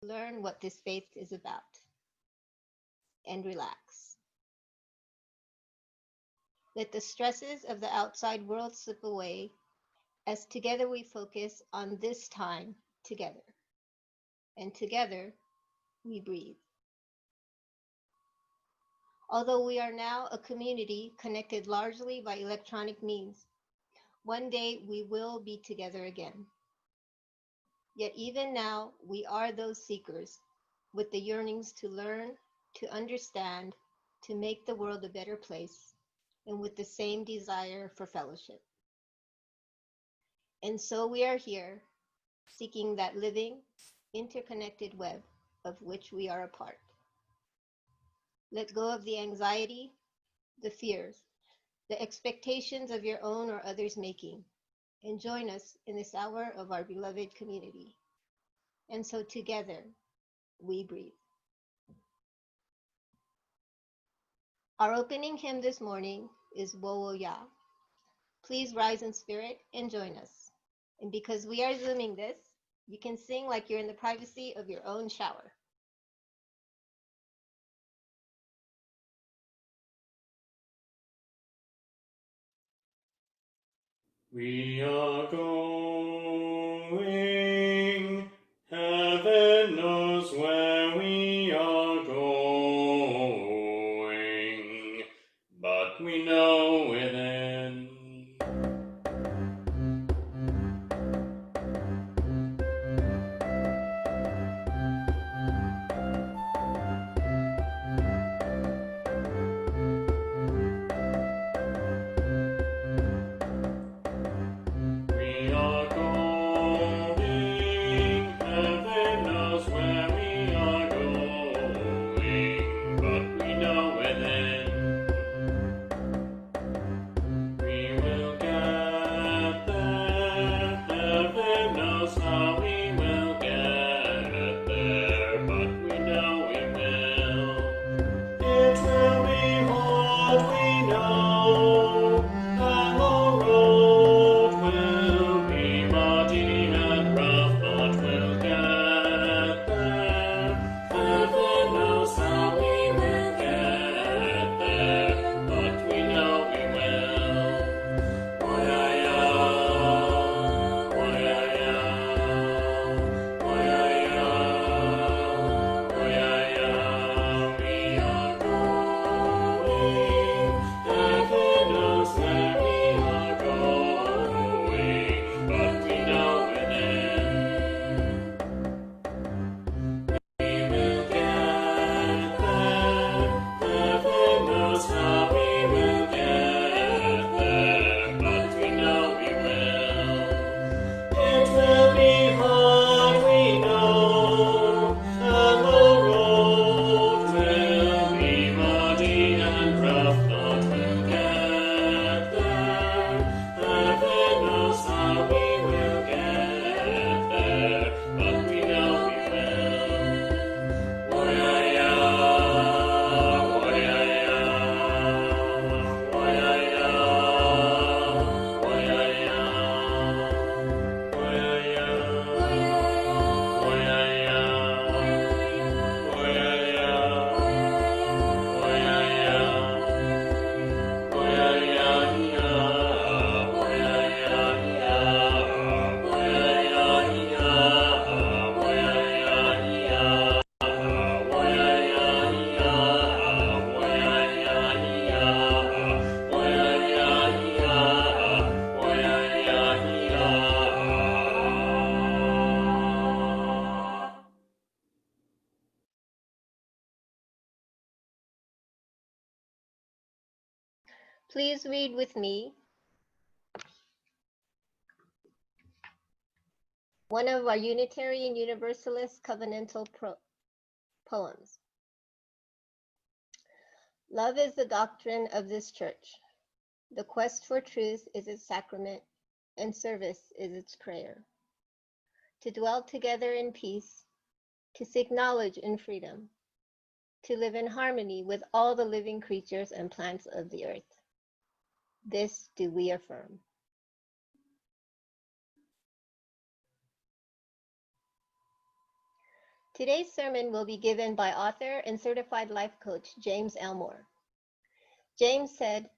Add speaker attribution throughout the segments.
Speaker 1: learn what this faith is about and relax. Let the stresses of the outside world slip away as together we focus on this time together. And together we breathe. Although we are now a community connected largely by electronic means, one day we will be together again. Yet even now, we are those seekers with the yearnings to learn, to understand, to make the world a better place, and with the same desire for fellowship. And so we are here, seeking that living, interconnected web of which we are a part. Let go of the anxiety, the fears, the expectations of your own or others' making, and join us in this hour of our beloved community. And so together, we breathe. Our opening hymn this morning is Wo Ya. Please rise in spirit and join us. And because we are Zooming this, you can sing like you're in the privacy of your own shower.
Speaker 2: We are going, heaven knows where we are going, but we know within. We are going, heaven knows where we are going, but we know within. We will get there, heaven knows how we will get there, but we know we will. It will be hard, we know, and the road will be muddy and rough, but we'll get there. Heaven knows how we will get there, but we know we will. Woyaya, woyaya, woyaya, woyaya. We are going, heaven knows where we are going, but we know within. We will get there, heaven knows how we will get there, but we know we will. It will be hard, we know, and the road will be muddy and rough, but we'll get there. Heaven knows how we will get there, but we know we will. Woyaya, woyaya, woyaya, woyaya, woyaya, woyaya,
Speaker 1: Please read with me one of our Unitarian Universalist covenantal poems. Love is the doctrine of this church. The quest for truth is its sacrament, and service is its prayer. To dwell together in peace, to seek knowledge in freedom, to live in harmony with all the living creatures and plants of the earth. This do we affirm. Today's sermon will be given by author and certified life coach James Elmore. James said,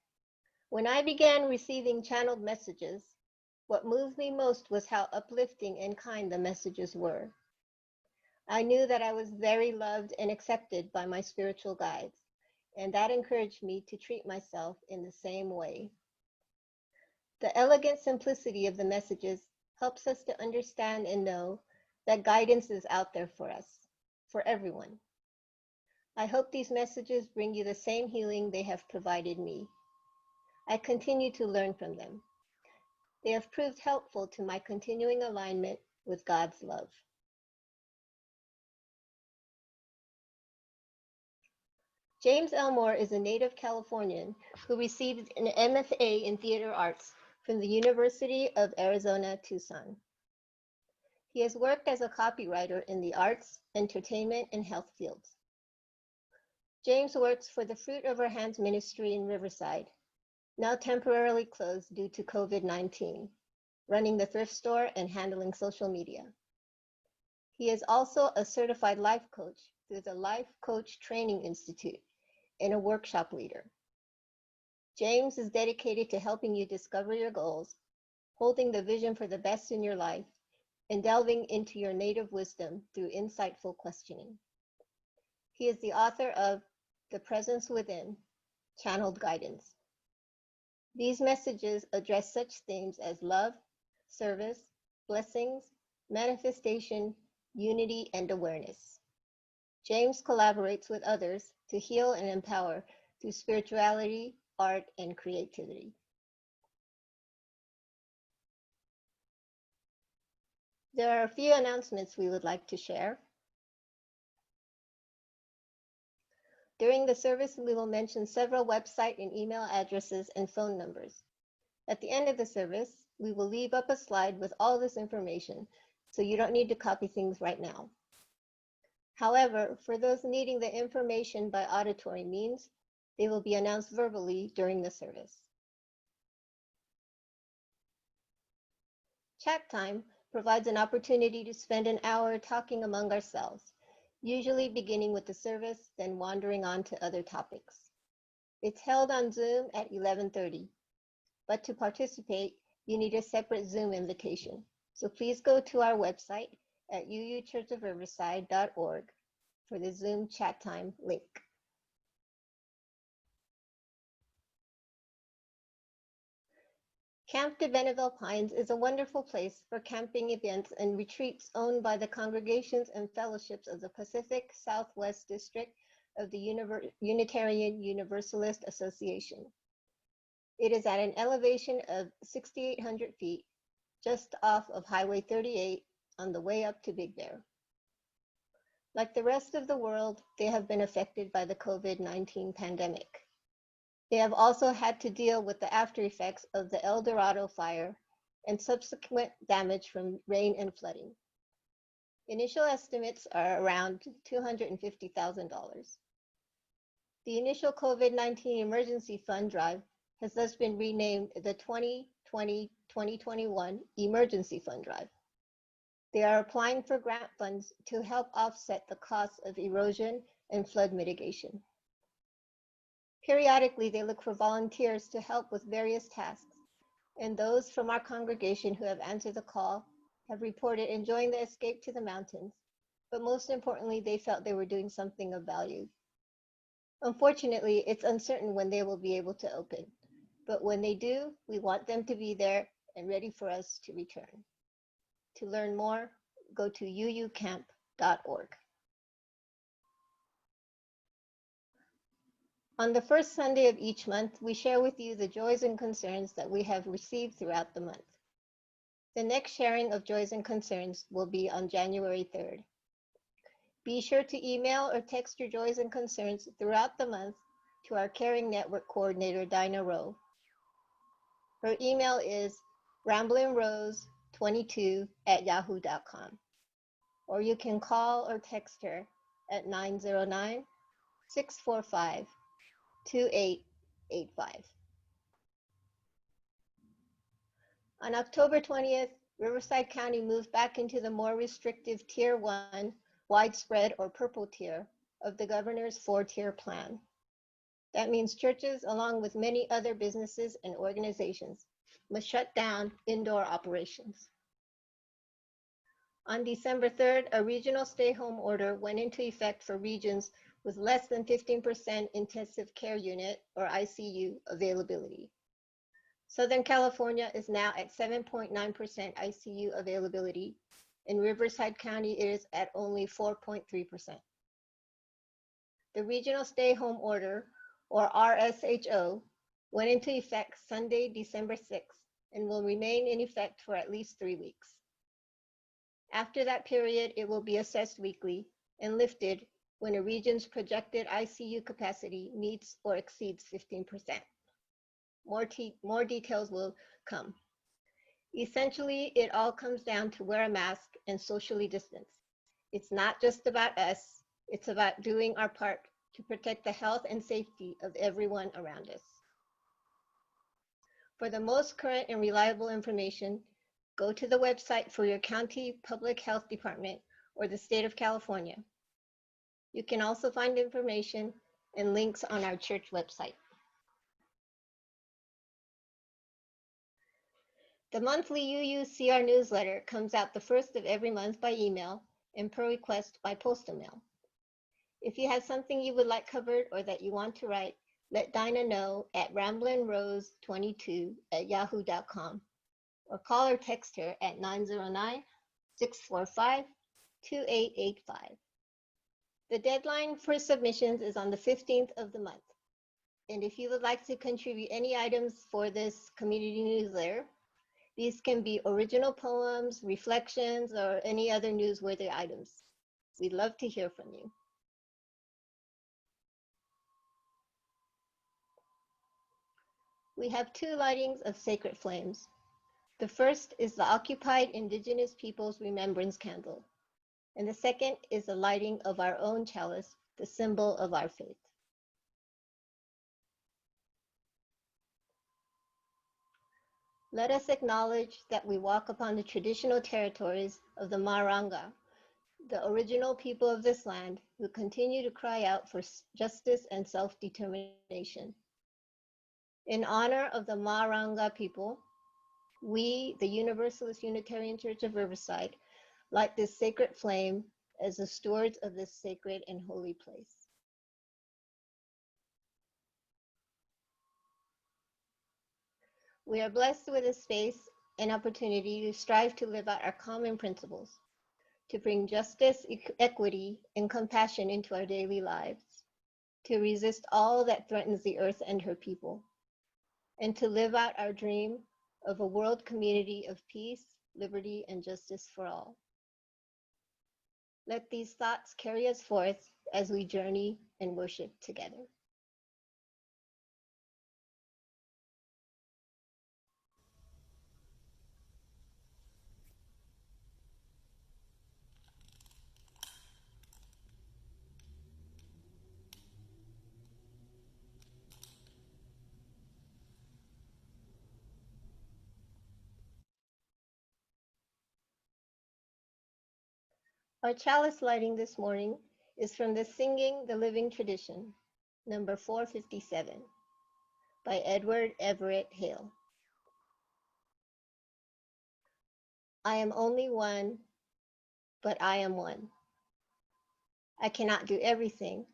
Speaker 1: "When I began receiving channeled messages, what moved me most was how uplifting and kind the messages were. I knew that I was very loved and accepted by my spiritual guides, and that encouraged me to treat myself in the same way. The elegant simplicity of the messages helps us to understand and know that guidance is out there for us, for everyone. I hope these messages bring you the same healing they have provided me. I continue to learn from them. They have proved helpful to my continuing alignment with God's love." James Elmore is a native Californian who received an MFA in theater arts from the University of Arizona, Tucson. He has worked as a copywriter in the arts, entertainment, and health fields. James works for the Fruit of Our Hands ministry in Riverside, now temporarily closed due to COVID-19, running the thrift store and handling social media. He is also a certified life coach through the Life Coach Training Institute and a workshop leader. James is dedicated to helping you discover your goals, holding the vision for the best in your life, and delving into your native wisdom through insightful questioning. He is the author of The Presence Within, Channeled Guidance. These messages address such themes as love, service, blessings, manifestation, unity, and awareness. James collaborates with others to heal and empower through spirituality, art, and creativity. There are a few announcements we would like to share. During the service, we will mention several website and email addresses and phone numbers. At the end of the service, we will leave up a slide with all this information, so you don't need to copy things right now. However, for those needing the information by auditory means, they will be announced verbally during the service. Chat time provides an opportunity to spend an hour talking among ourselves, usually beginning with the service, then wandering on to other topics. It's held on Zoom at 11:30, but to participate, you need a separate Zoom invitation. So please go to our website at uuchurchofriverside.org for the Zoom chat time link. Camp de Benneville Pines is a wonderful place for camping events and retreats owned by the congregations and fellowships of the Pacific Southwest District of the Unitarian Universalist Association. It is at an elevation of 6,800 feet, just off of Highway 38 on the way up to Big Bear. Like the rest of the world, they have been affected by the COVID-19 pandemic. They have also had to deal with the after effects of the El Dorado fire and subsequent damage from rain and flooding. Initial estimates are around $250,000. The initial COVID-19 emergency fund drive has thus been renamed the 2020-2021 Emergency Fund Drive. They are applying for grant funds to help offset the costs of erosion and flood mitigation. Periodically, they look for volunteers to help with various tasks, and those from our congregation who have answered the call have reported enjoying the escape to the mountains, but most importantly, they felt they were doing something of value. Unfortunately, it's uncertain when they will be able to open, but when they do, we want them to be there and ready for us to return. To learn more, go to uucamp.org. On the first Sunday of each month, we share with you the joys and concerns that we have received throughout the month. The next sharing of joys and concerns will be on January 3rd. Be sure to email or text your joys and concerns throughout the month to our Caring Network Coordinator, Dinah Rowe. Her email is ramblingrose22@yahoo.com, or you can call or text her at 909-645-2885. On October 20th, Riverside County moved back into the more restrictive Tier 1 widespread or purple tier of the governor's 4-tier plan. That means churches, along with many other businesses and organizations, must shut down indoor operations. On December 3rd, a regional stay-home order went into effect for regions with less than 15% intensive care unit or ICU availability. Southern California is now at 7.9% ICU availability. In Riverside County, it is at only 4.3%. The regional stay-home order, or RSHO, went into effect Sunday, December 6th, and will remain in effect for at least 3 weeks. After that period, it will be assessed weekly and lifted when a region's projected ICU capacity meets or exceeds 15%. More details will come. Essentially, it all comes down to wear a mask and socially distance. It's not just about us, it's about doing our part to protect the health and safety of everyone around us. For the most current and reliable information, go to the website for your county public health department or the state of California. You can also find information and links on our church website. The monthly UUCR newsletter comes out the first of every month by email and per request by postal mail. If you have something you would like covered or that you want to write, let Dinah know at ramblinrose22@yahoo.com or call or text her at 909-645-2885. The deadline for submissions is on the 15th of the month. And if you would like to contribute any items for this community newsletter, these can be original poems, reflections, or any other newsworthy items. We'd love to hear from you. We have 2 lightings of sacred flames. The first is the occupied Indigenous people's remembrance candle, and the second is the lighting of our own chalice, the symbol of our faith. Let us acknowledge that we walk upon the traditional territories of the Maranga, the original people of this land who continue to cry out for justice and self-determination. In honor of the Maranga people, we, the Universalist Unitarian Church of Riverside, light this sacred flame as the stewards of this sacred and holy place. We are blessed with a space and opportunity to strive to live out our common principles, to bring justice, equity, and compassion into our daily lives, to resist all that threatens the earth and her people, and to live out our dream of a world community of peace, liberty, and justice for all. Let these thoughts carry us forth as we journey and worship together. Our chalice lighting this morning is from the Singing the Living Tradition, number 457, by Edward Everett Hale. I am only one, but I am one. I cannot do everything,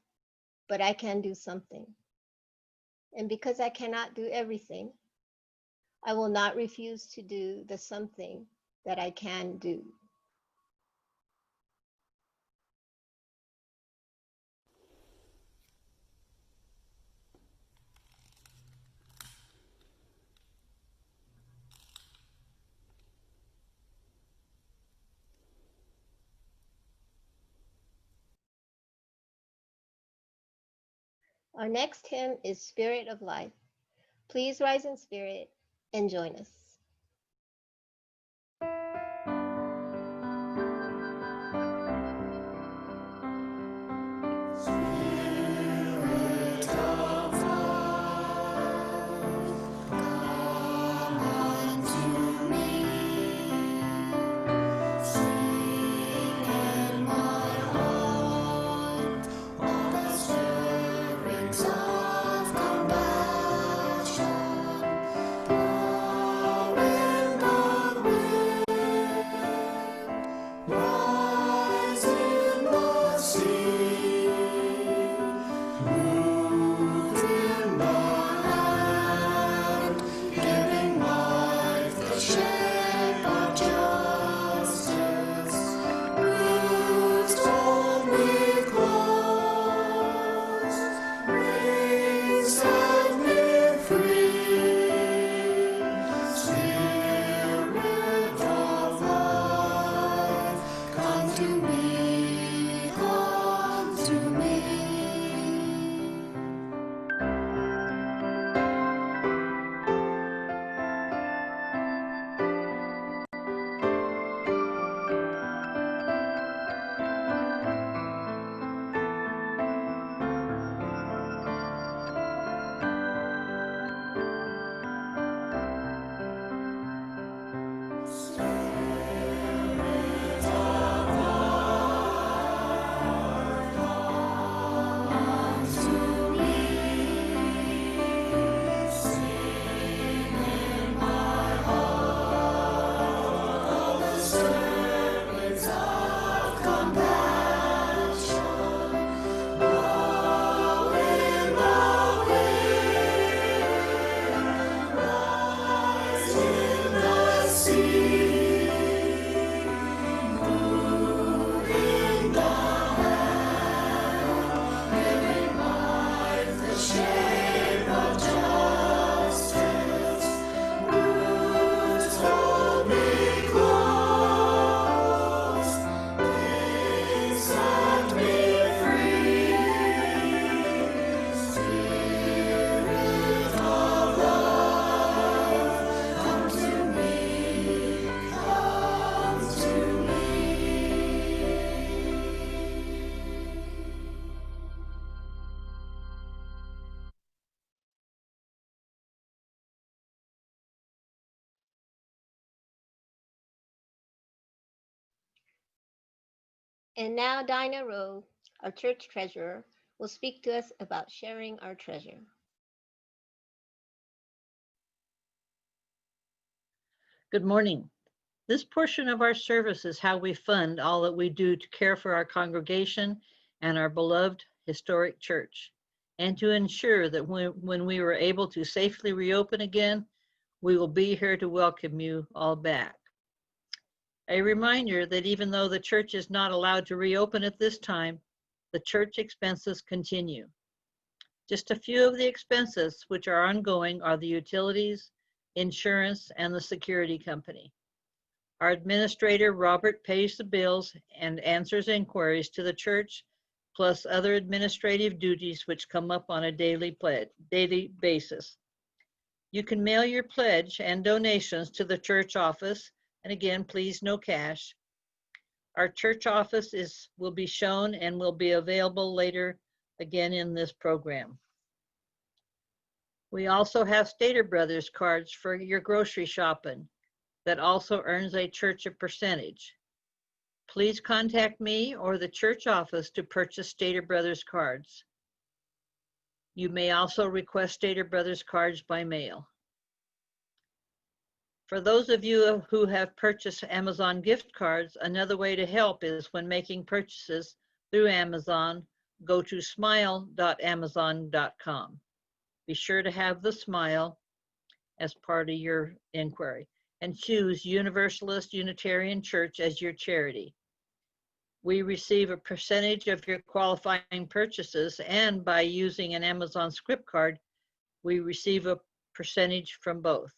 Speaker 1: but I can do something. And because I cannot do everything, I will not refuse to do the something that I can do. Our next hymn is Spirit of Life. Please rise in spirit and join us.
Speaker 2: Sing in my heart.
Speaker 1: And now Dinah Rowe, our church treasurer, will speak to us about sharing our treasure.
Speaker 3: Good morning. This portion of our service is how we fund all that we do to care for our congregation and our beloved historic church, and to ensure that when we were able to safely reopen again, we will be here to welcome you all back. A reminder that even though the church is not allowed to reopen at this time, the church expenses continue. Just a few of the expenses which are ongoing are the utilities, insurance, and the security company. Our administrator, Robert, pays the bills and answers inquiries to the church, plus other administrative duties which come up on a daily basis. You can mail your pledge and donations to the church office, and again, please no cash. Our church office will be shown and will be available later again in this program. We also have Stater Brothers cards for your grocery shopping that also earns a church a percentage. Please contact me or the church office to purchase Stater Brothers cards. You may also request Stater Brothers cards by mail. For those of you who have purchased Amazon gift cards, another way to help is when making purchases through Amazon, go to smile.amazon.com. Be sure to have the smile as part of your inquiry and choose Universalist Unitarian Church as your charity. We receive a percentage of your qualifying purchases, and by using an Amazon script card, we receive a percentage from both.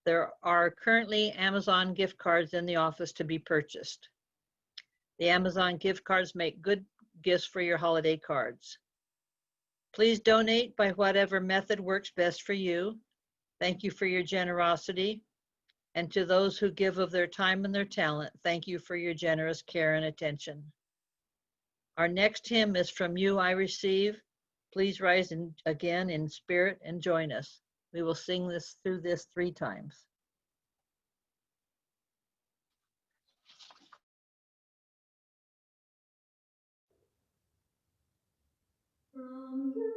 Speaker 3: There are currently Amazon gift cards in the office to be purchased. The Amazon gift cards make good gifts for your holiday cards. Please donate by whatever method works best for you. Thank you for your generosity. And to those who give of their time and their talent, thank you for your generous care and attention. Our next hymn is From You I Receive. Please rise again in spirit and join us. We will sing this through this 3 times.
Speaker 2: From you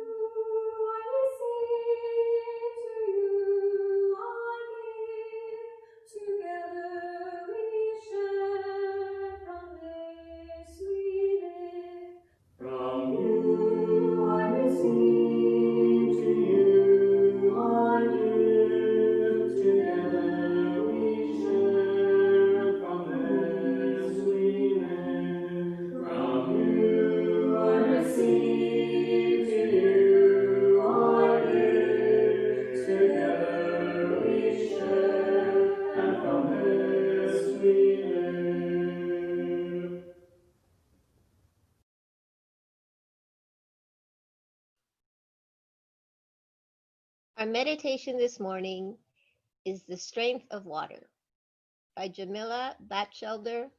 Speaker 2: I receive, to you I give. Together we share, from this we live. From you I receive, to you I give. Together we share, from this we live. From you I receive, to you I give. Together we share, and from this we live.
Speaker 1: Our meditation this morning is The Strength of Water by Jamila Batchelder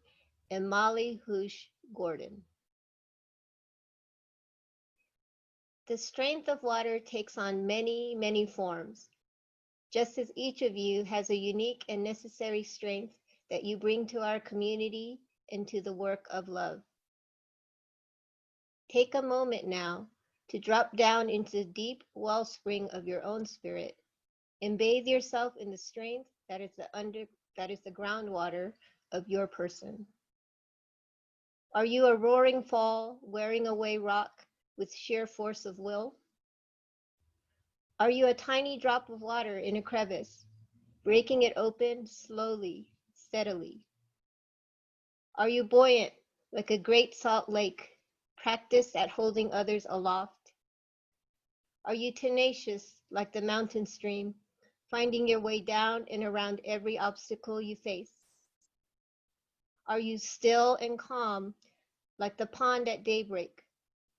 Speaker 1: and Molly Hoosh Gordon. The strength of water takes on many, many forms, just as each of you has a unique and necessary strength that you bring to our community and to the work of love. Take a moment now to drop down into the deep wellspring of your own spirit and bathe yourself in the strength that is the groundwater of your person. Are you a roaring fall, wearing away rock with sheer force of will? Are you a tiny drop of water in a crevice, breaking it open slowly, steadily? Are you buoyant like a great salt lake, practiced at holding others aloft? Are you tenacious like the mountain stream, finding your way down and around every obstacle you face? Are you still and calm like the pond at daybreak,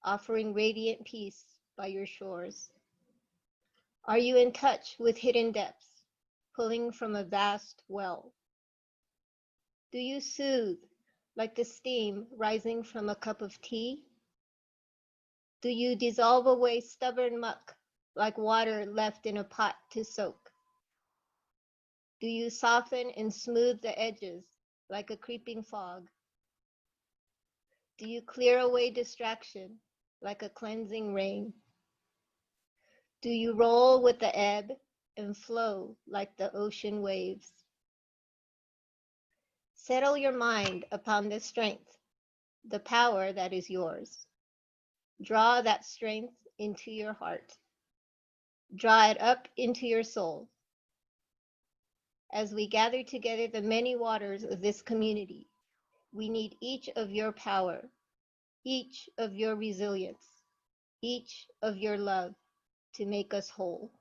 Speaker 1: offering radiant peace by your shores? Are you in touch with hidden depths, pulling from a vast well? Do you soothe like the steam rising from a cup of tea? Do you dissolve away stubborn muck like water left in a pot to soak? Do you soften and smooth the edges like a creeping fog? Do you clear away distraction like a cleansing rain? Do you roll with the ebb and flow like the ocean waves? Settle your mind upon the strength, the power that is yours. Draw that strength into your heart. Draw it up into your soul. As we gather together the many waters of this community, we need each of your power, each of your resilience, each of your love to make us whole.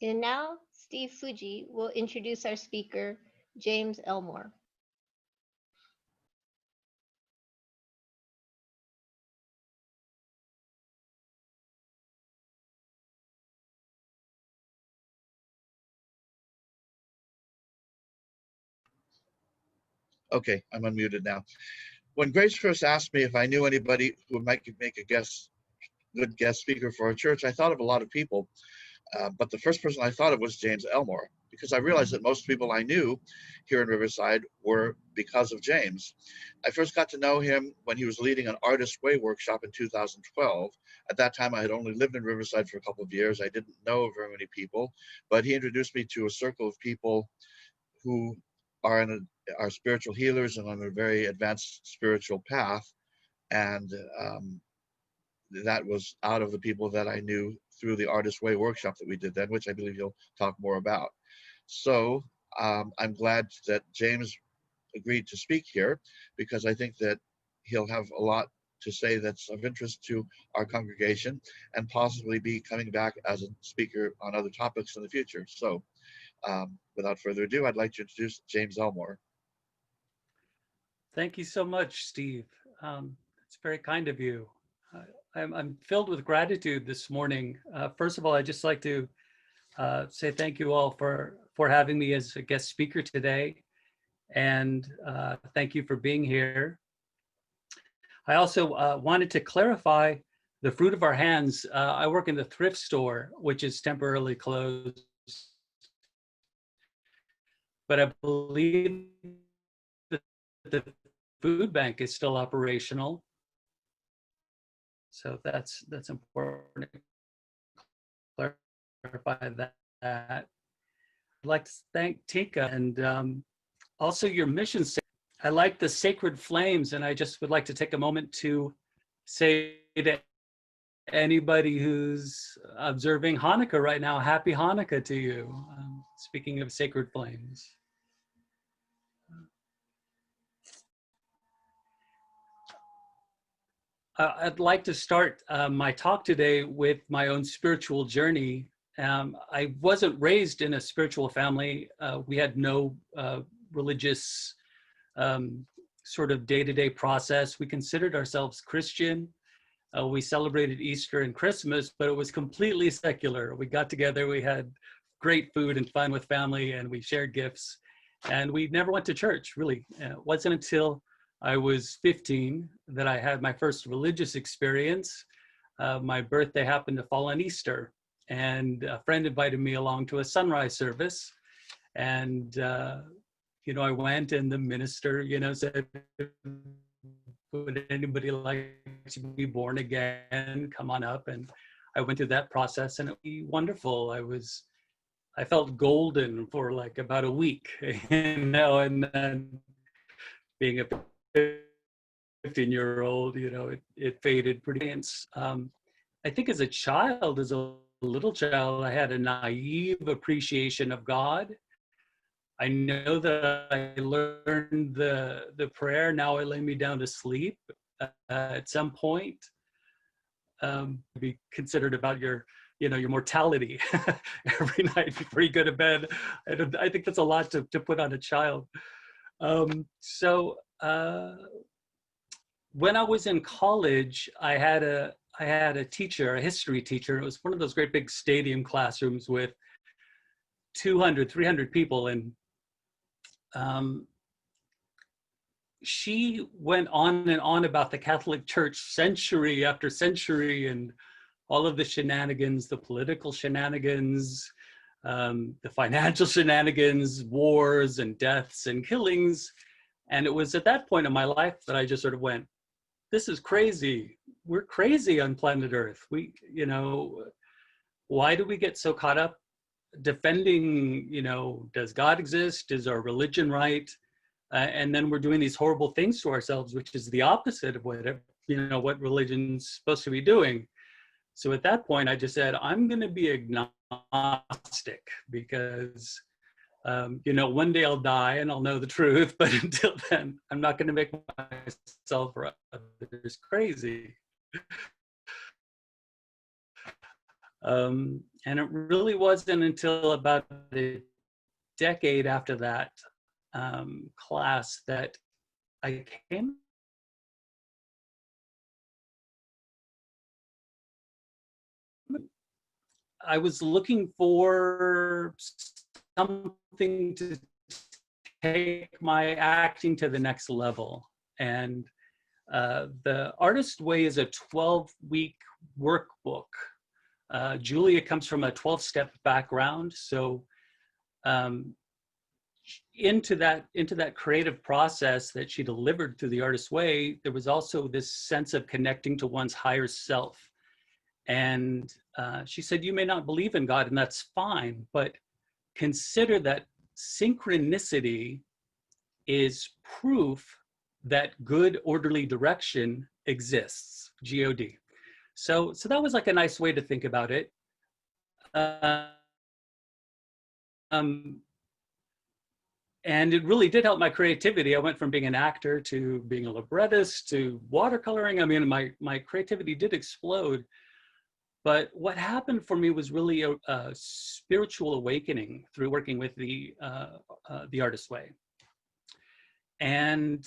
Speaker 1: And now, Steve Fuji will introduce our speaker, James Elmore.
Speaker 4: Okay, I'm unmuted now. When Grace first asked me if I knew anybody who might make a good guest speaker for our church, I thought of a lot of people, but the first person I thought of was James Elmore, because I realized that most people I knew here in Riverside were because of James. I first got to know him when he was leading an Artist Way workshop in 2012. At that time, I had only lived in Riverside for a couple of years. I didn't know very many people, but he introduced me to a circle of people who are spiritual healers and on a very advanced spiritual path. And that was out of the people that I knew through the Artist Way workshop that we did then, which I believe you'll talk more about. So I'm glad that James agreed to speak here, because I think that he'll have a lot to say that's of interest to our congregation, and possibly be coming back as a speaker on other topics in the future. So without further ado, I'd like to introduce James Elmore.
Speaker 5: Thank you so much, Steve. It's very kind of you. I'm filled with gratitude this morning. First of all, I'd just like to say thank you all for having me as a guest speaker today. And thank you for being here. I also wanted to clarify the fruit of our hands. I work in the thrift store, which is temporarily closed. But I believe that the food bank is still operational. So that's important to clarify that. I'd like to thank Tika and also your mission. I like the sacred flames, and I just would like to take a moment to say to anybody who's observing Hanukkah right now, happy Hanukkah to you. Speaking of sacred flames. I'd like to start my talk today with my own spiritual journey. I wasn't raised in a spiritual family. We had no religious sort of day-to-day process. We considered ourselves Christian. We celebrated Easter and Christmas, but it was completely secular. We got together, we had great food and fun with family, and we shared gifts. And we never went to church, really. It wasn't until I was 15 that I had my first religious experience. My birthday happened to fall on Easter, and a friend invited me along to a sunrise service. And I went and the minister, said, would anybody like to be born again? Come on up. And I went through that process and it was wonderful. I felt golden for like about a week, and then being a 15-year-old, it faded pretty. I think as a child, as a little child, I had a naive appreciation of God. I know that I learned the prayer, now I lay me down to sleep, at some point. Be considered about your mortality every night before you go to bed. I think that's a lot to put on a child. So when I was in college, I had a teacher, a history teacher. It was one of those great big stadium classrooms with 200, 300 people. And she went on and on about the Catholic Church century after century and all of the shenanigans, the political shenanigans, the financial shenanigans, wars and deaths and killings. And it was at that point in my life that I just sort of went, this is crazy. We're crazy on planet Earth. Why do we get so caught up defending, does God exist? Is our religion right? And then we're doing these horrible things to ourselves, which is the opposite of what religion's supposed to be doing. So at that point, I just said, I'm going to be agnostic because, one day I'll die and I'll know the truth. But until then, I'm not going to make myself or others crazy. And it really wasn't until about a decade after that class that I came I was looking for something to take my acting to the next level. And the Artist Way is a 12-week workbook. Julia comes from a 12-step background. So into that creative process that she delivered through the Artist Way, there was also this sense of connecting to one's higher self. And she said, you may not believe in God, and that's fine, but consider that synchronicity is proof that good, orderly direction exists, G-O-D. So that was like a nice way to think about it. And it really did help my creativity. I went from being an actor to being a librettist to watercoloring. I mean, my creativity did explode. But what happened for me was really a spiritual awakening through working with the Artist Way. And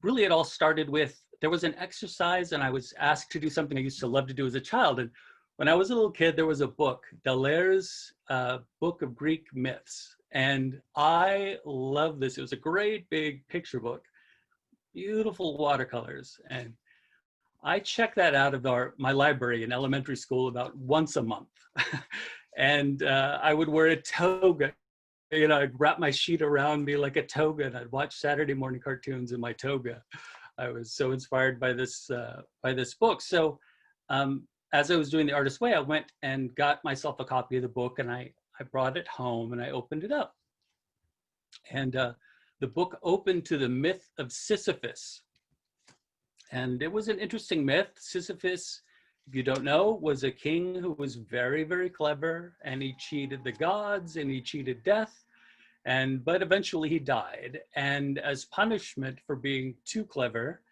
Speaker 5: really it all started with, there was an exercise and I was asked to do something I used to love to do as a child. And when I was a little kid, there was a book, Delaire's Book of Greek Myths. And I love this. It was a great big picture book, beautiful watercolors. And I checked that out of my library in elementary school about once a month. And I would wear a toga. I'd wrap my sheet around me like a toga, and I'd watch Saturday morning cartoons in my toga. I was so inspired by this book. So as I was doing the Artist Way, I went and got myself a copy of the book, and I brought it home and I opened it up. And the book opened to the myth of Sisyphus. And it was an interesting myth. Sisyphus, if you don't know, was a king who was very, very clever, and he cheated the gods and he cheated death. But eventually he died. And as punishment for being too clever,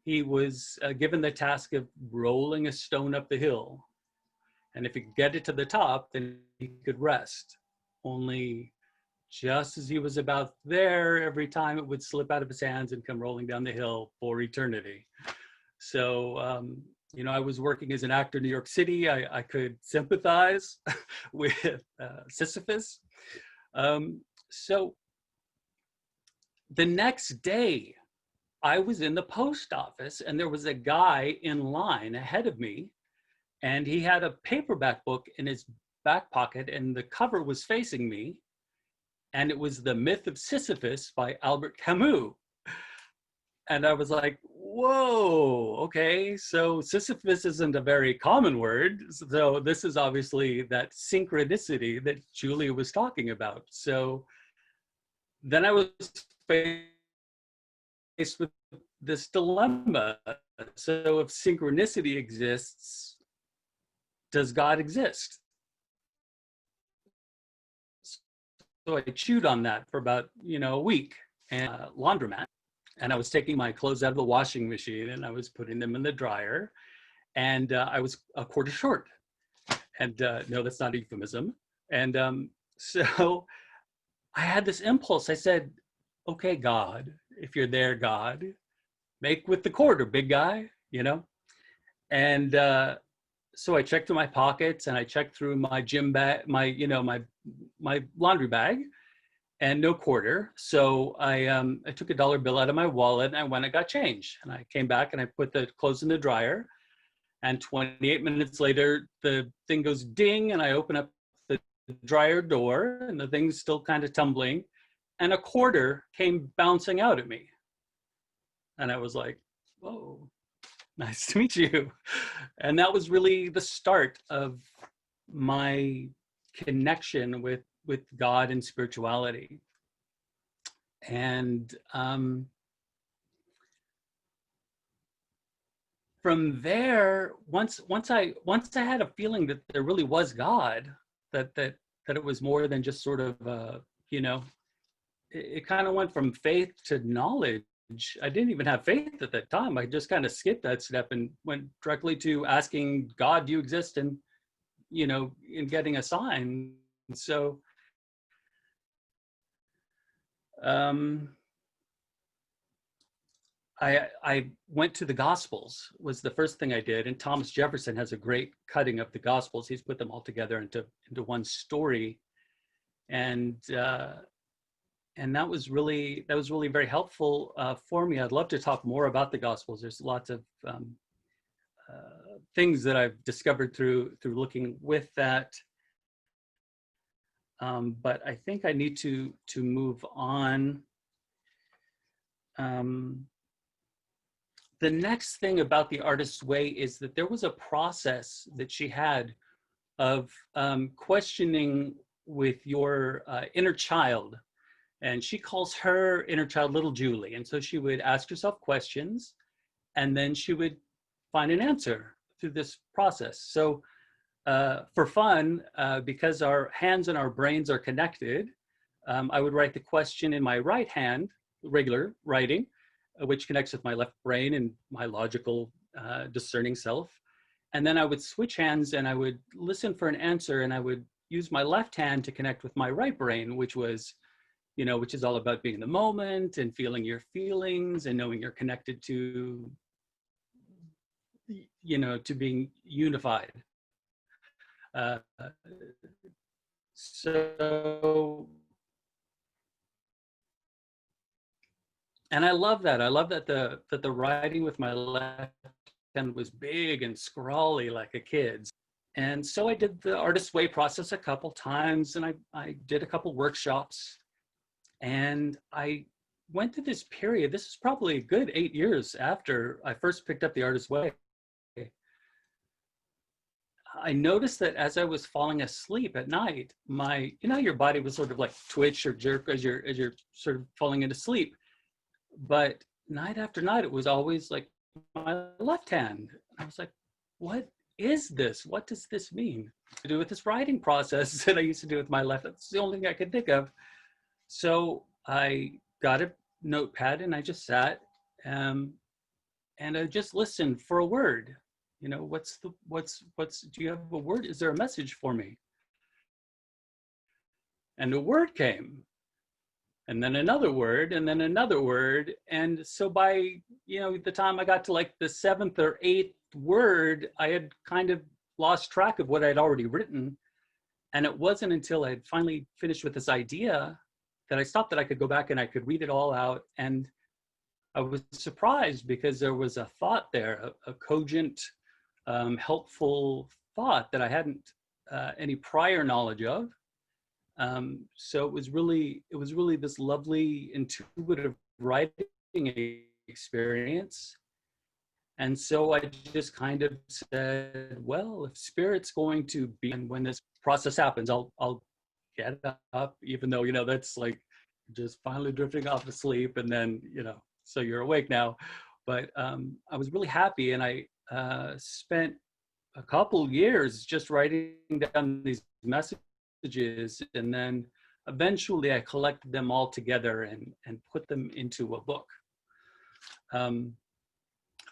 Speaker 5: he was given the task of rolling a stone up the hill. And if he could get it to the top, then he could rest. Only just as he was about there, every time it would slip out of his hands and come rolling down the hill for eternity. So, I was working as an actor in New York City. I could sympathize with Sisyphus. So the next day, I was in the post office and there was a guy in line ahead of me, and he had a paperback book in his back pocket and the cover was facing me. and it was The Myth of Sisyphus by Albert Camus. And I was like, whoa, okay, so Sisyphus isn't a very common word. So this is obviously that synchronicity that Julia was talking about. So then I was faced with this dilemma. So if synchronicity exists, does God exist? So I chewed on that for about, a week, and laundromat. And I was taking my clothes out of the washing machine and I was putting them in the dryer, and I was a quarter short. And no, that's not a euphemism. And so I had this impulse. I said, okay, God, if you're there, God, make with the quarter, big guy, And so I checked through my pockets and I checked through my gym bag, my laundry bag, and no quarter. So I took a dollar bill out of my wallet and I went and got change. And I came back and I put the clothes in the dryer. And 28 minutes later, the thing goes ding, and I open up the dryer door, and the thing's still kind of tumbling, and a quarter came bouncing out at me. And I was like, whoa, nice to meet you. And that was really the start of my connection with God and spirituality. And from there, once I had a feeling that there really was God, that it was more than just sort of it kind of went from faith to knowledge. I didn't even have faith at that time. I just kind of skipped that step and went directly to asking God, do you exist? And in getting a sign. So I went to the Gospels, was the first thing I did. And Thomas Jefferson has a great cutting of the Gospels. He's put them all together into one story. And that was really very helpful for me. I'd love to talk more about the Gospels. There's lots of things that I've discovered through looking with that. But I think I need to move on. The next thing about the Artist's Way is that there was a process that she had of questioning with your inner child. And she calls her inner child Little Julie. And so she would ask herself questions, and then she would find an answer through this process. So for fun, because our hands and our brains are connected, I would write the question in my right hand, regular writing, which connects with my left brain and my logical, discerning self. And then I would switch hands and I would listen for an answer, and I would use my left hand to connect with my right brain, which was, which is all about being in the moment and feeling your feelings and knowing you're connected to, to being unified. And I love that. I love that the writing with my left hand was big and scrawly like a kid's. And so I did the Artist's Way process a couple times, and I did a couple workshops, and I went through this period. This is probably a good 8 years after I first picked up the Artist's Way. I noticed that as I was falling asleep at night, your body was sort of like twitch or jerk as you're sort of falling into sleep. But night after night, it was always like my left hand. I was like, what is this? What does this mean? To do with this writing process that I used to do with my left. That's the only thing I could think of. So I got a notepad and I just sat and I just listened for a word. Do you have a word? Is there a message for me? And a word came. And then another word, and then another word. And so by, the time I got to like the 7th or 8th word, I had kind of lost track of what I'd already written. And it wasn't until I had finally finished with this idea that I stopped, that I could go back and I could read it all out. And I was surprised because there was a thought there, a cogent, helpful thought that I hadn't any prior knowledge of. So it was really this lovely intuitive writing experience. And so I just kind of said, well, if Spirit's going to be, and when this process happens, I'll get up, even though, that's like just finally drifting off to sleep. And then, so you're awake now. But I was really happy. And I spent a couple years just writing down these messages. And then eventually I collected them all together and put them into a book.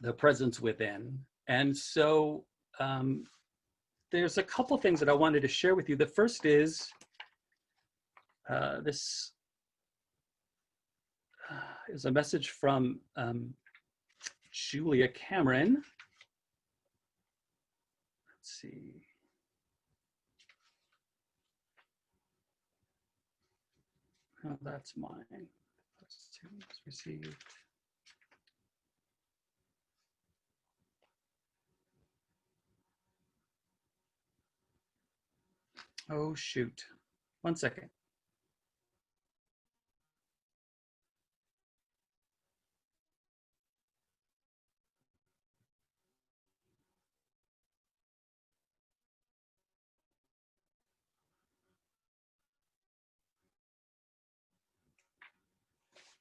Speaker 5: The Presence Within. And so there's a couple things that I wanted to share with you. The first is this is a message from Julia Cameron. Let's see. Oh, that's mine. Let's received. Oh, shoot. 1 second.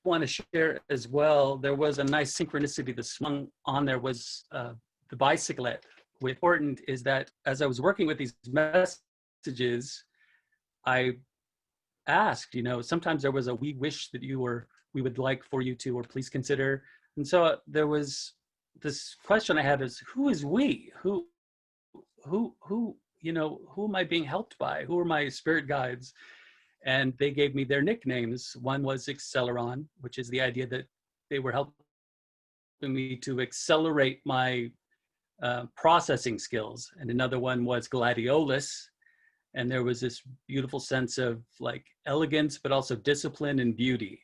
Speaker 5: Want to share as well, there was a nice synchronicity that swung on. There was the bicyclette. What's important is that as I was working with these messages, I asked, sometimes there was a we wish that we would like for you to, or please consider. And so there was this question I had is, who is we? Who am I being helped by? Who are my spirit guides? And they gave me their nicknames. One was Acceleron, which is the idea that they were helping me to accelerate my processing skills. And another one was Gladiolus. And there was this beautiful sense of like elegance, but also discipline and beauty.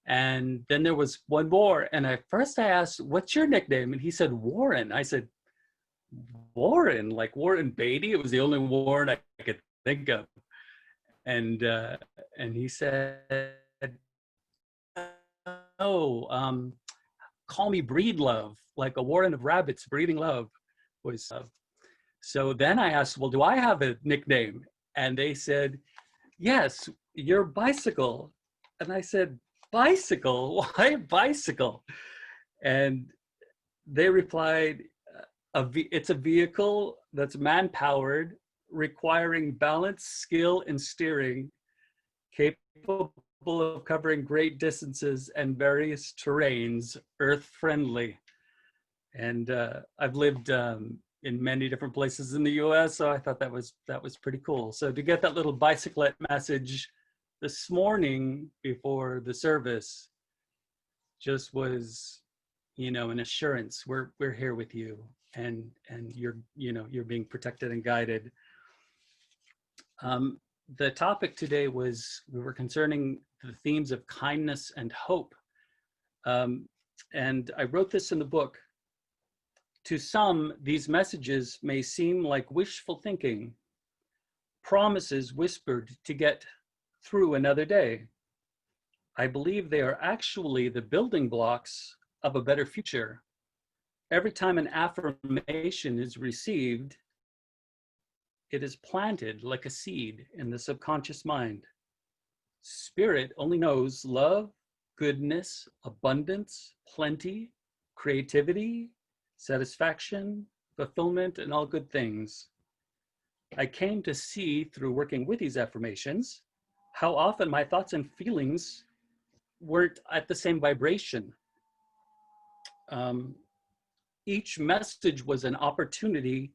Speaker 5: And then there was one more. And at first I asked, what's your nickname? And he said, Warren. I said, Warren, like Warren Beatty? It was the only Warren I could think of. And he said, oh, call me Breedlove, like a warren of rabbits breeding love was. So then I asked, well, do I have a nickname? And they said, yes, you're Bicycle. And I said, Bicycle? Why Bicycle? And they replied, it's a vehicle that's man-powered, requiring balance, skill, and steering, capable of covering great distances and various terrains, earth-friendly. And I've lived in many different places in the U.S., so I thought that was pretty cool. So to get that little bicyclette message this morning before the service just was, an assurance. We're here with you, and you're being protected and guided. The topic today we were concerning the themes of kindness and hope. And I wrote this in the book. To some, these messages may seem like wishful thinking, promises whispered to get through another day. I believe they are actually the building blocks of a better future. Every time an affirmation is received, it is planted like a seed in the subconscious mind. Spirit only knows love, goodness, abundance, plenty, creativity, satisfaction, fulfillment, and all good things. I came to see through working with these affirmations how often my thoughts and feelings weren't at the same vibration. Each message was an opportunity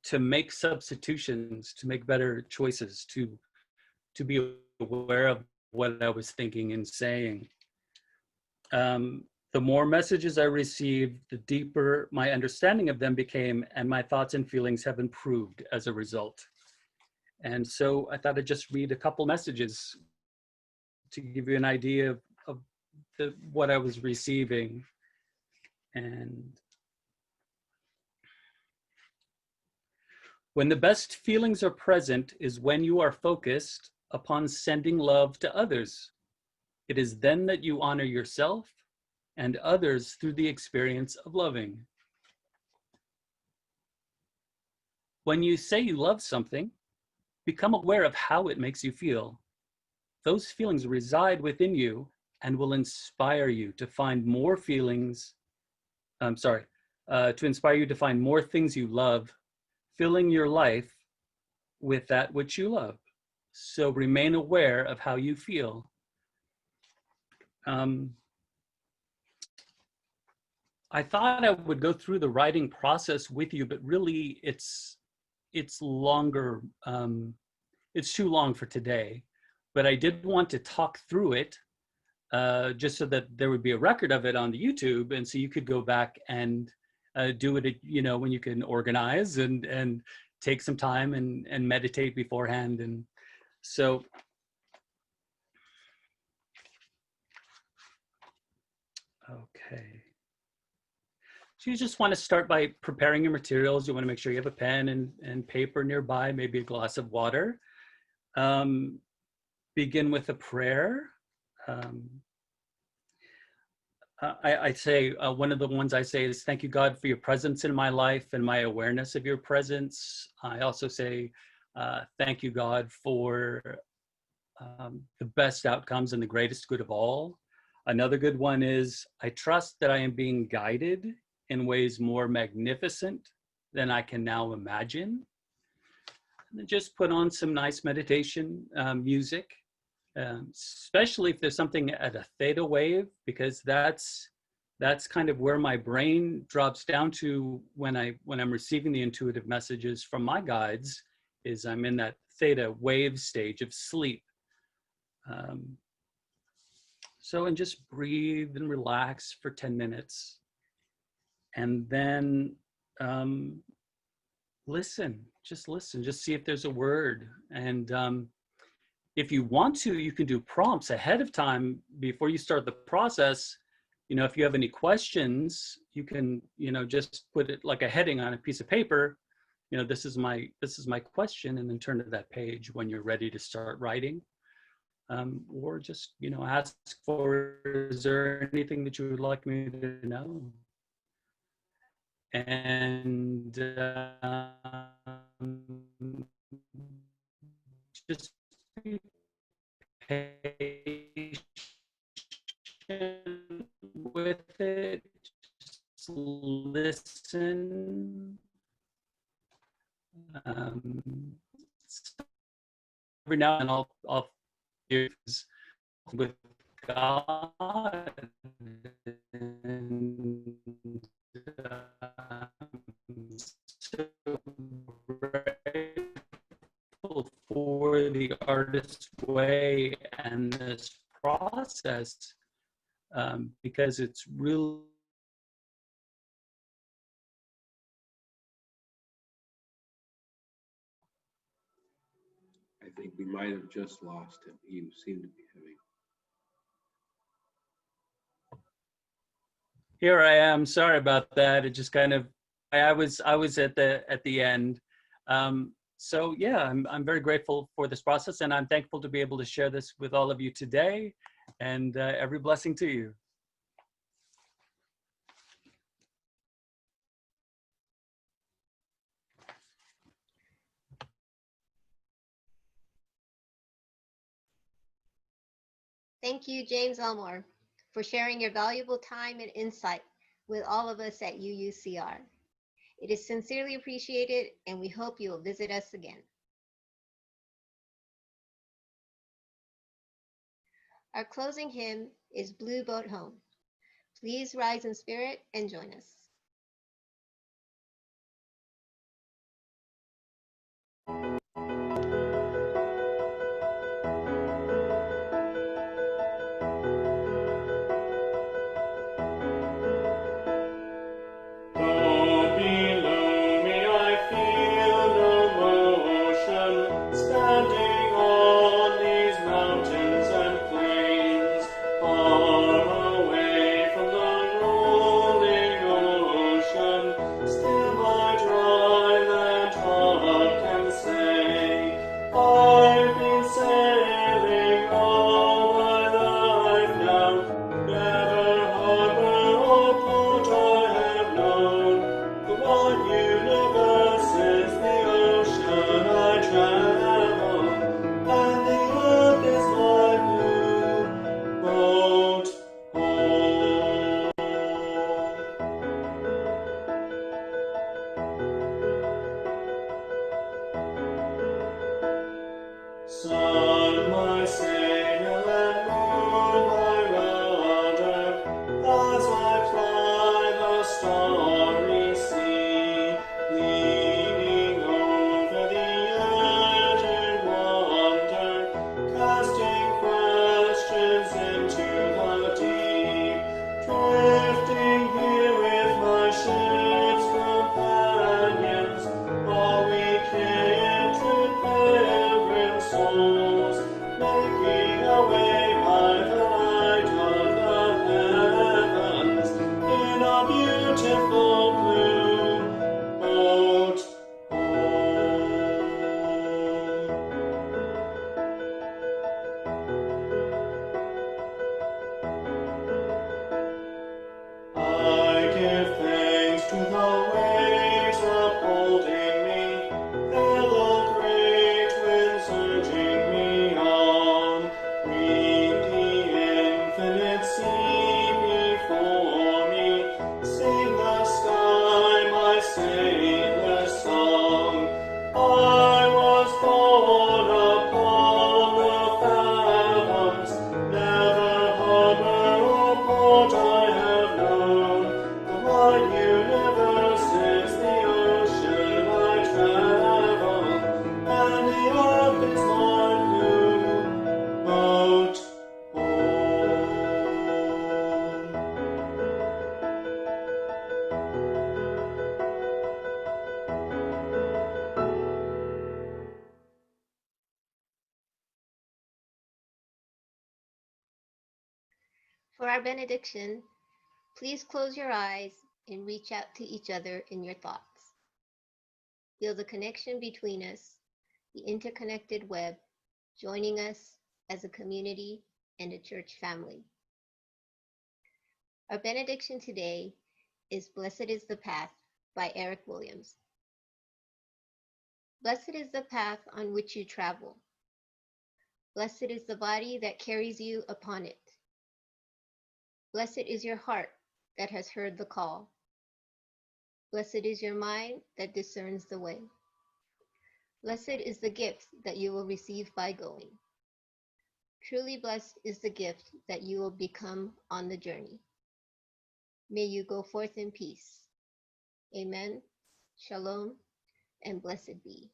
Speaker 5: to make substitutions, to make better choices, to be aware of what I was thinking and saying. The more messages I received, the deeper my understanding of them became, and my thoughts and feelings have improved as a result. And so I thought I'd just read a couple messages to give you an idea of what I was receiving. And When the best feelings are present is when you are focused upon sending love to others. It is then that you honor yourself and others through the experience of loving. When you say you love something, become aware of how it makes you feel. Those feelings reside within you and will inspire you to find more feelings, to inspire you to find more things you love, filling your life with that which you love. So remain aware of how you feel. I thought I would go through the writing process with you, but really it's longer. It's too long for today, but I did want to talk through it just so that there would be a record of it on the YouTube, and so you could go back and do it, when you can organize and take some time and meditate beforehand. And so, okay. So you just want to start by preparing your materials. You want to make sure you have a pen and paper nearby, maybe a glass of water. Begin with a prayer. I say, one of the ones I say is, thank you, God, for your presence in my life and my awareness of your presence. I also say, thank you, God, for the best outcomes and the greatest good of all. Another good one is, I trust that I am being guided in ways more magnificent than I can now imagine. And then just put on some nice meditation music. Especially if there's something at a theta wave, because that's kind of where my brain drops down to when I'm receiving the intuitive messages from my guides, is I'm in that theta wave stage of sleep. And just breathe and relax for 10 minutes. And then listen, just see if there's a word. And if you want to, you can do prompts ahead of time before you start the process. If you have any questions, you can, just put it like a heading on a piece of paper. This is my question, and then turn to that page when you're ready to start writing. Or just, ask for, is there anything that you would like me to know? And just be patient with it. Just listen. Every now and then I'll use with God. And, so grateful for the artist's way and this process, because it's really
Speaker 6: I think we might have just lost him. He seemed to be having.
Speaker 5: Here I am. Sorry about that. It just kind of, I was at the end. So yeah, I'm very grateful for this process, and I'm thankful to be able to share this with all of you today, and every blessing to you.
Speaker 1: Thank you, James Elmore, for sharing your valuable time and insight with all of us at UUCR. It is sincerely appreciated, and we hope you will visit us again. Our closing hymn is Blue Boat Home. Please rise in spirit and join us.
Speaker 2: Though below me I feel no motion, standing on these mountains and plains, far away from the rolling
Speaker 1: For our benediction, please close your eyes and reach out to each other in your thoughts. Feel the connection between us, the interconnected web, joining us as a community and a church family. Our benediction today is Blessed is the Path by Eric Williams. Blessed is the path on which you travel. Blessed is the body that carries you upon it. Blessed is your heart that has heard the call. Blessed is your mind that discerns the way. Blessed is the gift that you will receive by going. Truly blessed is the gift that you will become on the journey. May you go forth in peace. Amen. Shalom, and blessed be.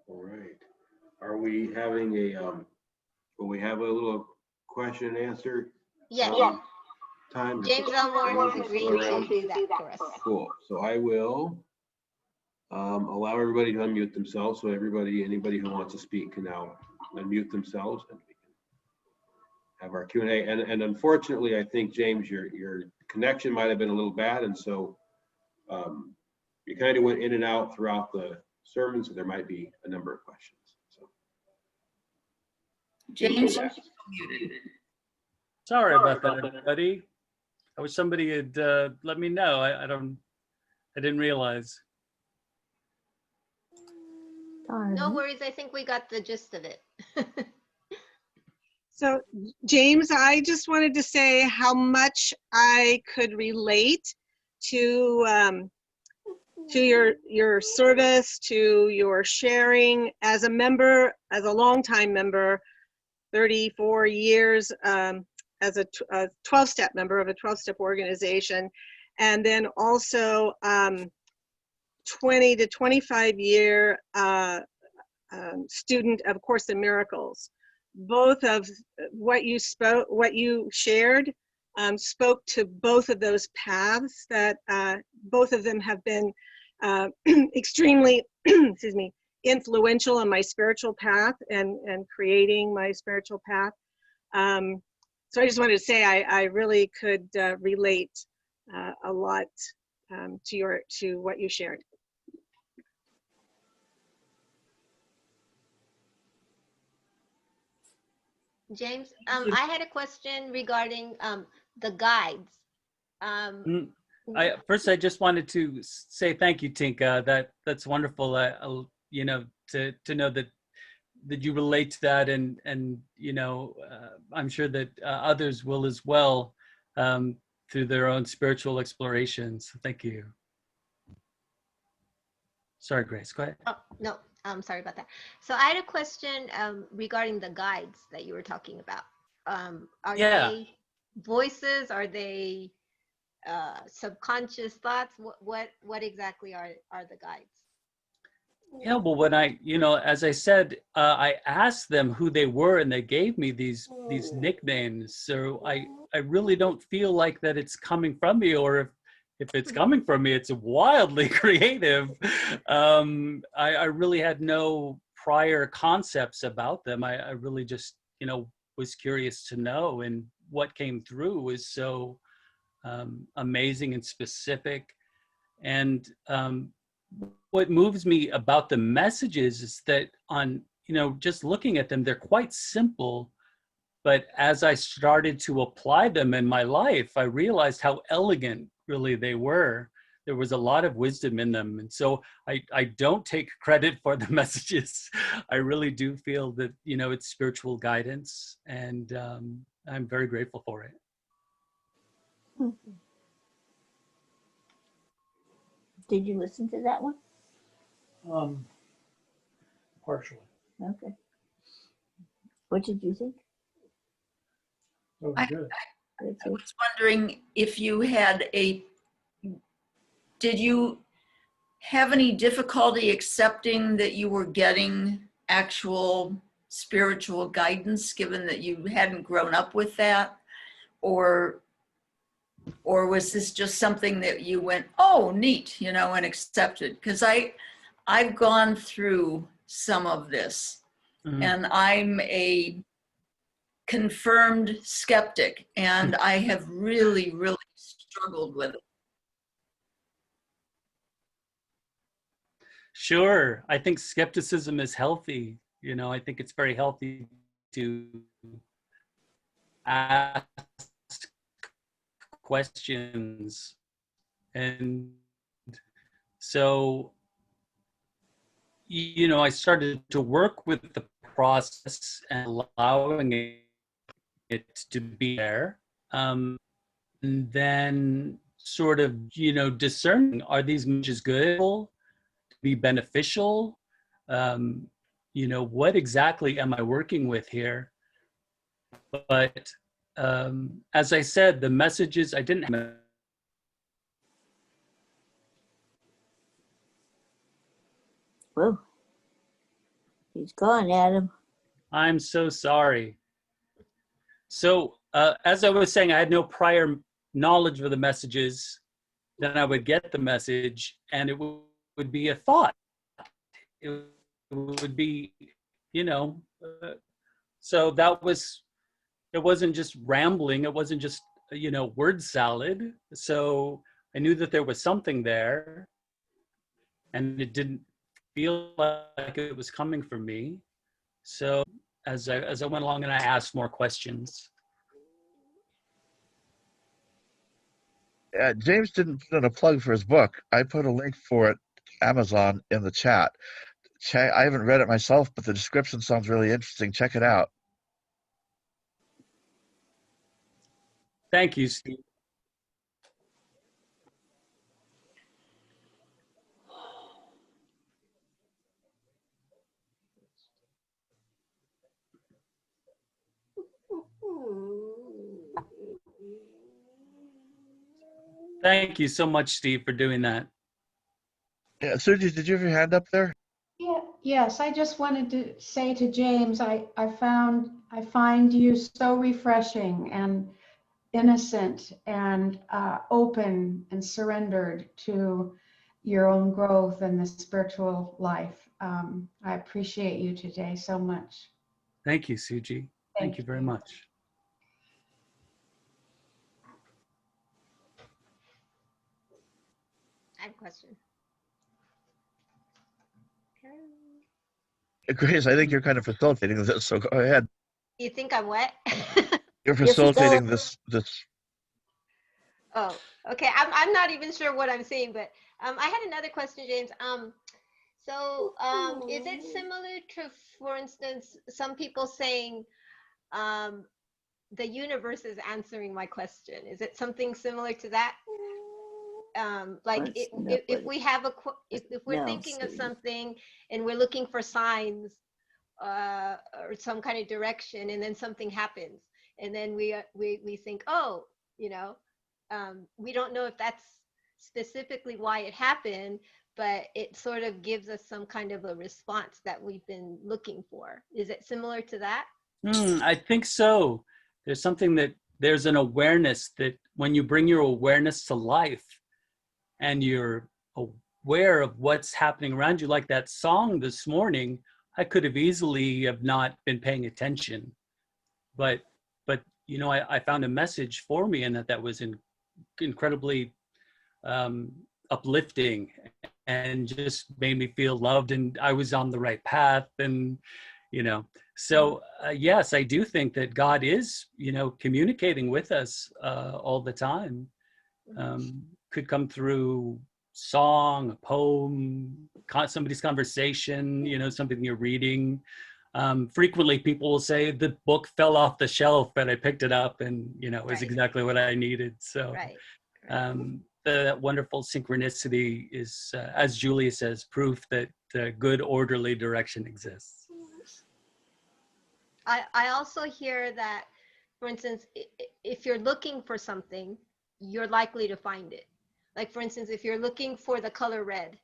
Speaker 6: All right. Are we having will we have a little question and answer?
Speaker 1: Yes.
Speaker 6: Time?
Speaker 1: James Elmore is agreeing to do that for us.
Speaker 6: Cool. So I will allow everybody to unmute themselves. So anybody who wants to speak can now unmute themselves, and we can have our Q&A. And unfortunately, I think, James, your connection might have been a little bad, and so you kind of went in and out throughout the sermon, so there might be a number of questions. So
Speaker 7: James,
Speaker 6: yeah.
Speaker 7: muted.
Speaker 5: Sorry about that, everybody. I wish somebody had let me know. I didn't realize.
Speaker 1: No worries, I think we got the gist of it.
Speaker 8: So, James, I just wanted to say how much I could relate to your service, to your sharing as a member, as a longtime member, 34 years as a 12-step member of a 12-step organization, and then also 20 to 25-year student of Course in Miracles. Both of what you shared spoke to both of those paths, that both of them have been extremely excuse me, influential on my spiritual path and creating my spiritual path. So I just wanted to say I really could relate a lot to what you shared.
Speaker 1: James, I had a question regarding the guides.
Speaker 5: First, I just wanted to say thank you, Tinka. That's wonderful. You know, to know that you relate to that, and you know, I'm sure that others will as well through their own spiritual explorations. Thank you. Sorry, Grace. Go ahead.
Speaker 1: Oh, no, I'm sorry about that. So I had a question regarding the guides that you were talking about. Are they voices? Are they subconscious thoughts? What exactly are the guides?
Speaker 5: Yeah, well, when as I said, I asked them who they were, and they gave me these nicknames. So I really don't feel like that it's coming from me, or if it's coming from me, it's wildly creative. I really had no prior concepts about them. I really just, was curious to know, and what came through was so amazing and specific. And what moves me about the messages is that just looking at them, they're quite simple. But as I started to apply them in my life, I realized how elegant really they were. There was a lot of wisdom in them. And so I don't take credit for the messages. I really do feel that, it's spiritual guidance, and I'm very grateful for it.
Speaker 7: Did you listen to that one?
Speaker 9: Partially.
Speaker 7: Okay. What did you think?
Speaker 9: That was
Speaker 10: I-
Speaker 9: good.
Speaker 7: Good
Speaker 10: I
Speaker 7: too.
Speaker 10: was wondering if you had did you have any difficulty accepting that you were getting actual spiritual guidance, given that you hadn't grown up with that? Or was this just something that you went, oh, neat, you know, and accepted? Because I've gone through some of this, and I'm a confirmed skeptic, and I have really, really struggled with it.
Speaker 5: Sure. I think skepticism is healthy. You know, I think it's very healthy to ask questions. And so, you know, I started to work with the process and allowing it to be there. And then sort of, you know, discerning, are these messages good, be beneficial? You know, what exactly am I working with here? But as I said, the messages I didn't have.
Speaker 7: Whoa. He's gone, Adam.
Speaker 5: I'm so sorry. So as I was saying, I had no prior knowledge of the messages. Then I would get the message and it would be a thought. It would be, you know, so that was, it wasn't just rambling. It wasn't just, you know, word salad. So I knew that there was something there and it didn't feel like it was coming from me. So as I went along and I asked more questions.
Speaker 4: James didn't put in a plug for his book. I put a link for it, Amazon, in the chat. I haven't read it myself, but the description sounds really interesting. Check it out.
Speaker 5: Thank you, Steve. Thank you so much, Steve, for doing that.
Speaker 4: Yeah, Suji, did you have your hand up there?
Speaker 11: Yeah, yes, I just wanted to say to James, I find you so refreshing and innocent and open and surrendered to your own growth and the spiritual life. I appreciate you today so much.
Speaker 5: Thank you, Suji. Thank you very much.
Speaker 1: I have a question.
Speaker 4: Grace, I think you're kind of facilitating this, so go ahead.
Speaker 1: You think I'm what?
Speaker 4: You're facilitating this.
Speaker 1: Oh, okay. I'm not even sure what I'm saying, but I had another question, James. Is it similar to, for instance, some people saying the universe is answering my question? Is it something similar to that? Like if we have if we're thinking of something and we're looking for signs or some kind of direction, and then something happens, and then we think, oh, you know, we don't know if that's specifically why it happened, but it sort of gives us some kind of a response that we've been looking for. Is it similar to that?
Speaker 5: I think so. There's there's an awareness that when you bring your awareness to life and you're aware of what's happening around you, like that song this morning, I could have easily have not been paying attention, but you know, I found a message for me, and that was incredibly uplifting and just made me feel loved, and I was on the right path. And you know, so yes, I do think that God is, you know, communicating with us all the time. Could come through song, a poem, somebody's conversation, you know, something you're reading. Frequently people will say the book fell off the shelf, but I picked it up and, you know, it was exactly what I needed. So, that wonderful synchronicity is, as Julia says, proof that good orderly direction exists.
Speaker 1: I also hear that, for instance, if you're looking for something, you're likely to find it. Like, for instance, if you're looking for the color red,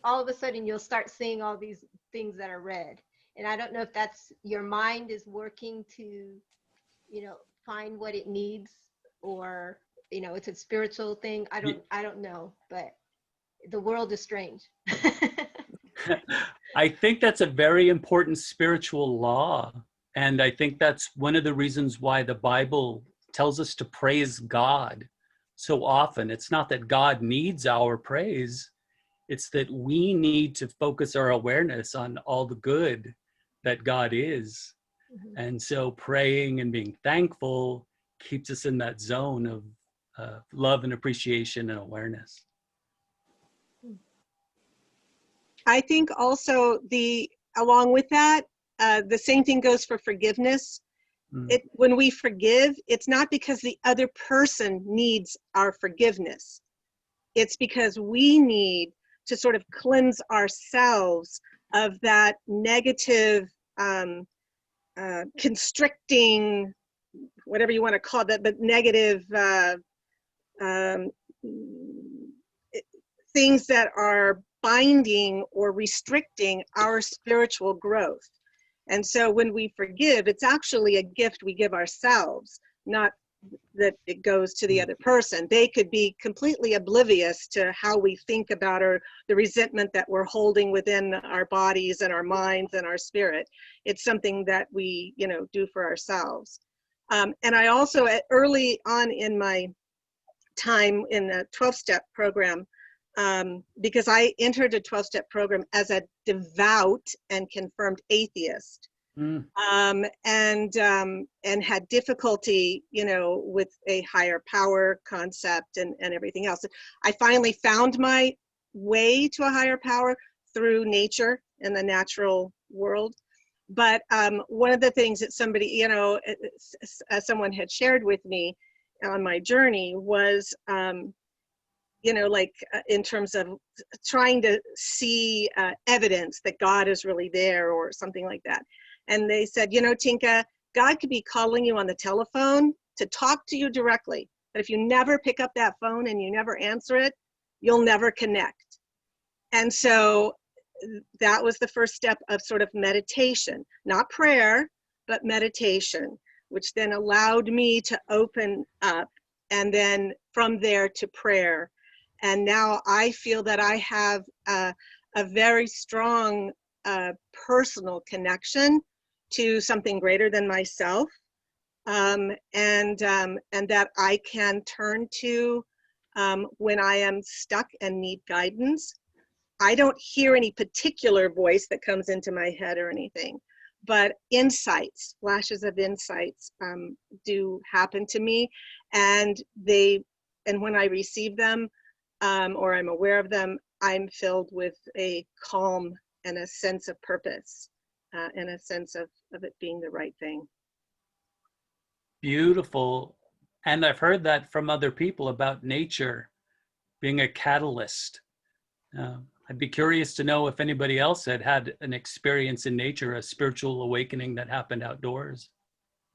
Speaker 1: all of a sudden you'll start seeing all these things that are red. And I don't know if that's your mind is working to, find what it needs, or, it's a spiritual thing. I don't know, but the world is strange.
Speaker 5: I think that's a very important spiritual law. And I think that's one of the reasons why the Bible tells us to praise God so often. It's not that God needs our praise. It's that we need to focus our awareness on all the good that God is.
Speaker 1: Mm-hmm.
Speaker 5: And so praying and being thankful keeps us in that zone of love and appreciation and awareness.
Speaker 8: I think also along with that, the same thing goes for forgiveness. When we forgive, it's not because the other person needs our forgiveness. It's because we need to sort of cleanse ourselves of that negative, constricting, whatever you want to call that, but negative things that are binding or restricting our spiritual growth. And so when we forgive, it's actually a gift we give ourselves, not that it goes to the other person. They could be completely oblivious to how we think about the resentment that we're holding within our bodies and our minds and our spirit. It's something that we, do for ourselves. And I also, early on in my time in the 12-step program, because I entered a 12-step program as a devout and confirmed atheist, and had difficulty, with a higher power concept and everything else. I finally found my way to a higher power through nature and the natural world. But one of the things that somebody, someone had shared with me on my journey was, in terms of trying to see evidence that God is really there or something like that. And they said, Tinka, God could be calling you on the telephone to talk to you directly. But if you never pick up that phone and you never answer it, you'll never connect. And so that was the first step of sort of meditation, not prayer, but meditation, which then allowed me to open up, and then from there to prayer. And now I feel that I have a very strong personal connection to something greater than myself, and that I can turn to when I am stuck and need guidance. I don't hear any particular voice that comes into my head or anything, but insights, flashes of insights do happen to me, and when I receive them, or I'm aware of them, I'm filled with a calm and a sense of purpose, and a sense of it being the right thing.
Speaker 5: Beautiful. And I've heard that from other people about nature being a catalyst. I'd be curious to know if anybody else had an experience in nature, a spiritual awakening that happened outdoors.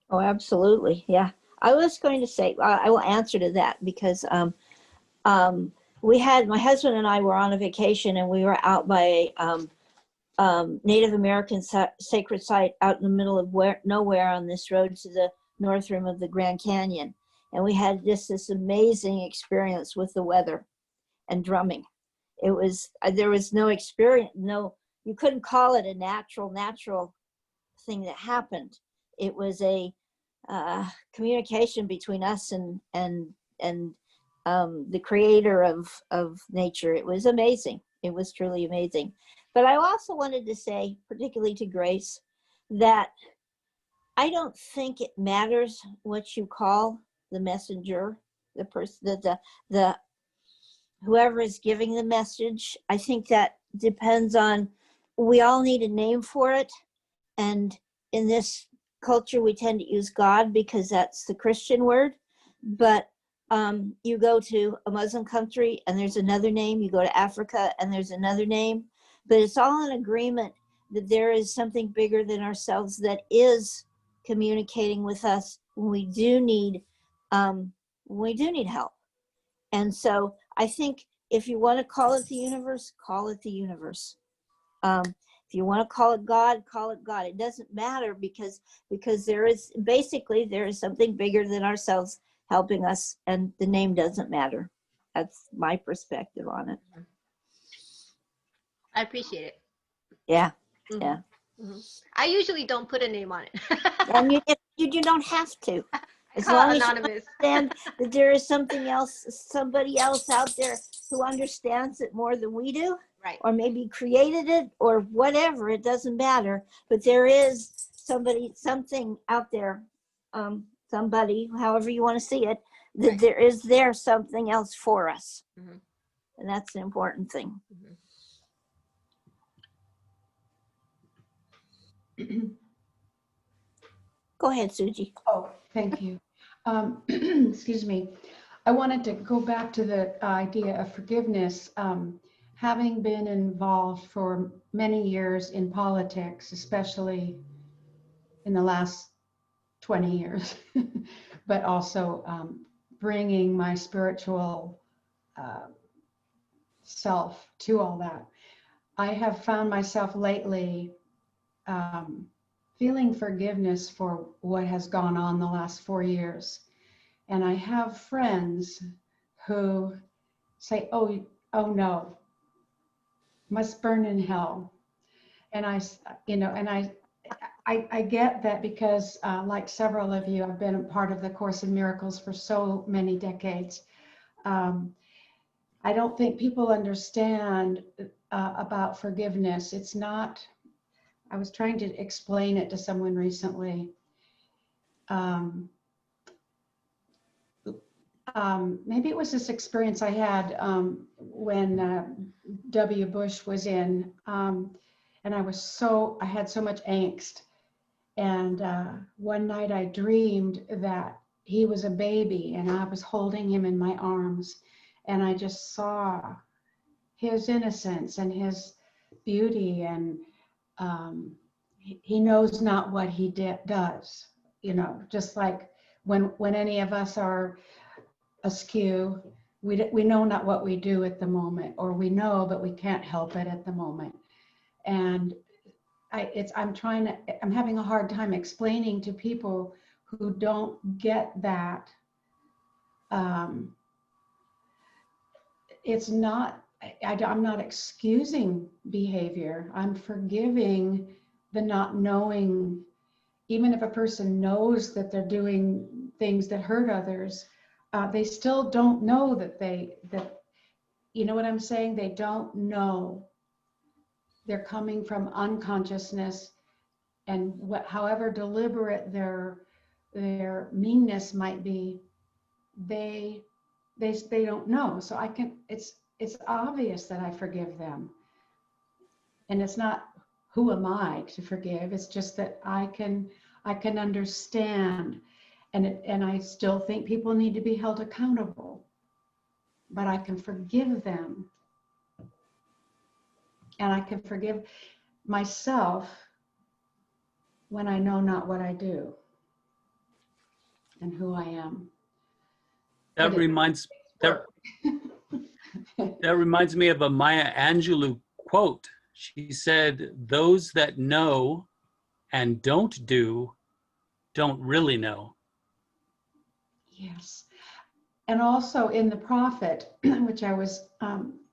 Speaker 7: Oh, absolutely. Yeah. I was going to say, I will answer to that because my husband and I were on a vacation, and we were out by Native American sacred site out in the middle of nowhere on this road to the north rim of the Grand Canyon. And we had just this amazing experience with the weather and drumming. It was, there was no experience, you couldn't call it a natural thing that happened. It was a communication between us and the creator of nature. It was amazing. It was truly amazing. But I also wanted to say, particularly to Grace, that I don't think it matters what you call the messenger, the person, the whoever is giving the message. I think that depends on, we all need a name for it. And in this culture, we tend to use God because that's the Christian word. But You go to a Muslim country and there's another name. You go to Africa and there's another name. But it's all in agreement that there is something bigger than ourselves that is communicating with us when we do need help. And so I think if you want to call it the universe, call it the universe. If you want to call it God, call it God. It doesn't matter because there is something bigger than ourselves helping us, and the name doesn't matter. That's my perspective on it.
Speaker 1: I appreciate it.
Speaker 7: Yeah,
Speaker 1: Mhm.
Speaker 7: yeah.
Speaker 1: Mhm. I usually don't put a name on it.
Speaker 7: And you don't have to.
Speaker 1: I
Speaker 7: As
Speaker 1: call
Speaker 7: long
Speaker 1: it
Speaker 7: as you
Speaker 1: anonymous.
Speaker 7: understand that there is somebody else out there who understands it more than we do,
Speaker 1: Right.
Speaker 7: or maybe created it or whatever, it doesn't matter. But there is something out there, somebody, however you want to see it, that
Speaker 1: Right.
Speaker 7: there is something else for us.
Speaker 1: Mhm.
Speaker 7: And that's the important thing. Go ahead, Suji.
Speaker 11: Oh, thank you. Excuse me. I wanted to go back to the idea of forgiveness. Having been involved for many years in politics, especially in the last 20 years, but also bringing my spiritual self to all that, I have found myself lately feeling forgiveness for what has gone on the last 4 years. And I have friends who say, oh no, must burn in hell. And I get that because like several of you, I've been a part of the Course in Miracles for so many decades. I don't think people understand about forgiveness. It's not, I was trying to explain it to someone recently. Maybe it was this experience I had when W. Bush was in, and I had so much angst. And one night I dreamed that he was a baby and I was holding him in my arms, and I just saw his innocence and his beauty, and he knows not what he does, just like when any of us are askew, we know not what we do at the moment, or we know but we can't help it at the moment. And I'm having a hard time explaining to people who don't get that. It's not, I'm not excusing behavior. I'm forgiving the not knowing. Even if a person knows that they're doing things that hurt others, they still don't know that you know what I'm saying? They don't know. They're coming from unconsciousness, and however deliberate their meanness might be, they don't know. So it's obvious that I forgive them. And it's not, who am I to forgive? It's just that I can understand. And I still think people need to be held accountable, but I can forgive them. And I can forgive myself when I know not what I do and who I am.
Speaker 5: That reminds me of a Maya Angelou quote. She said, "Those that know and don't do don't really know."
Speaker 11: Yes. And also in the Prophet, which I was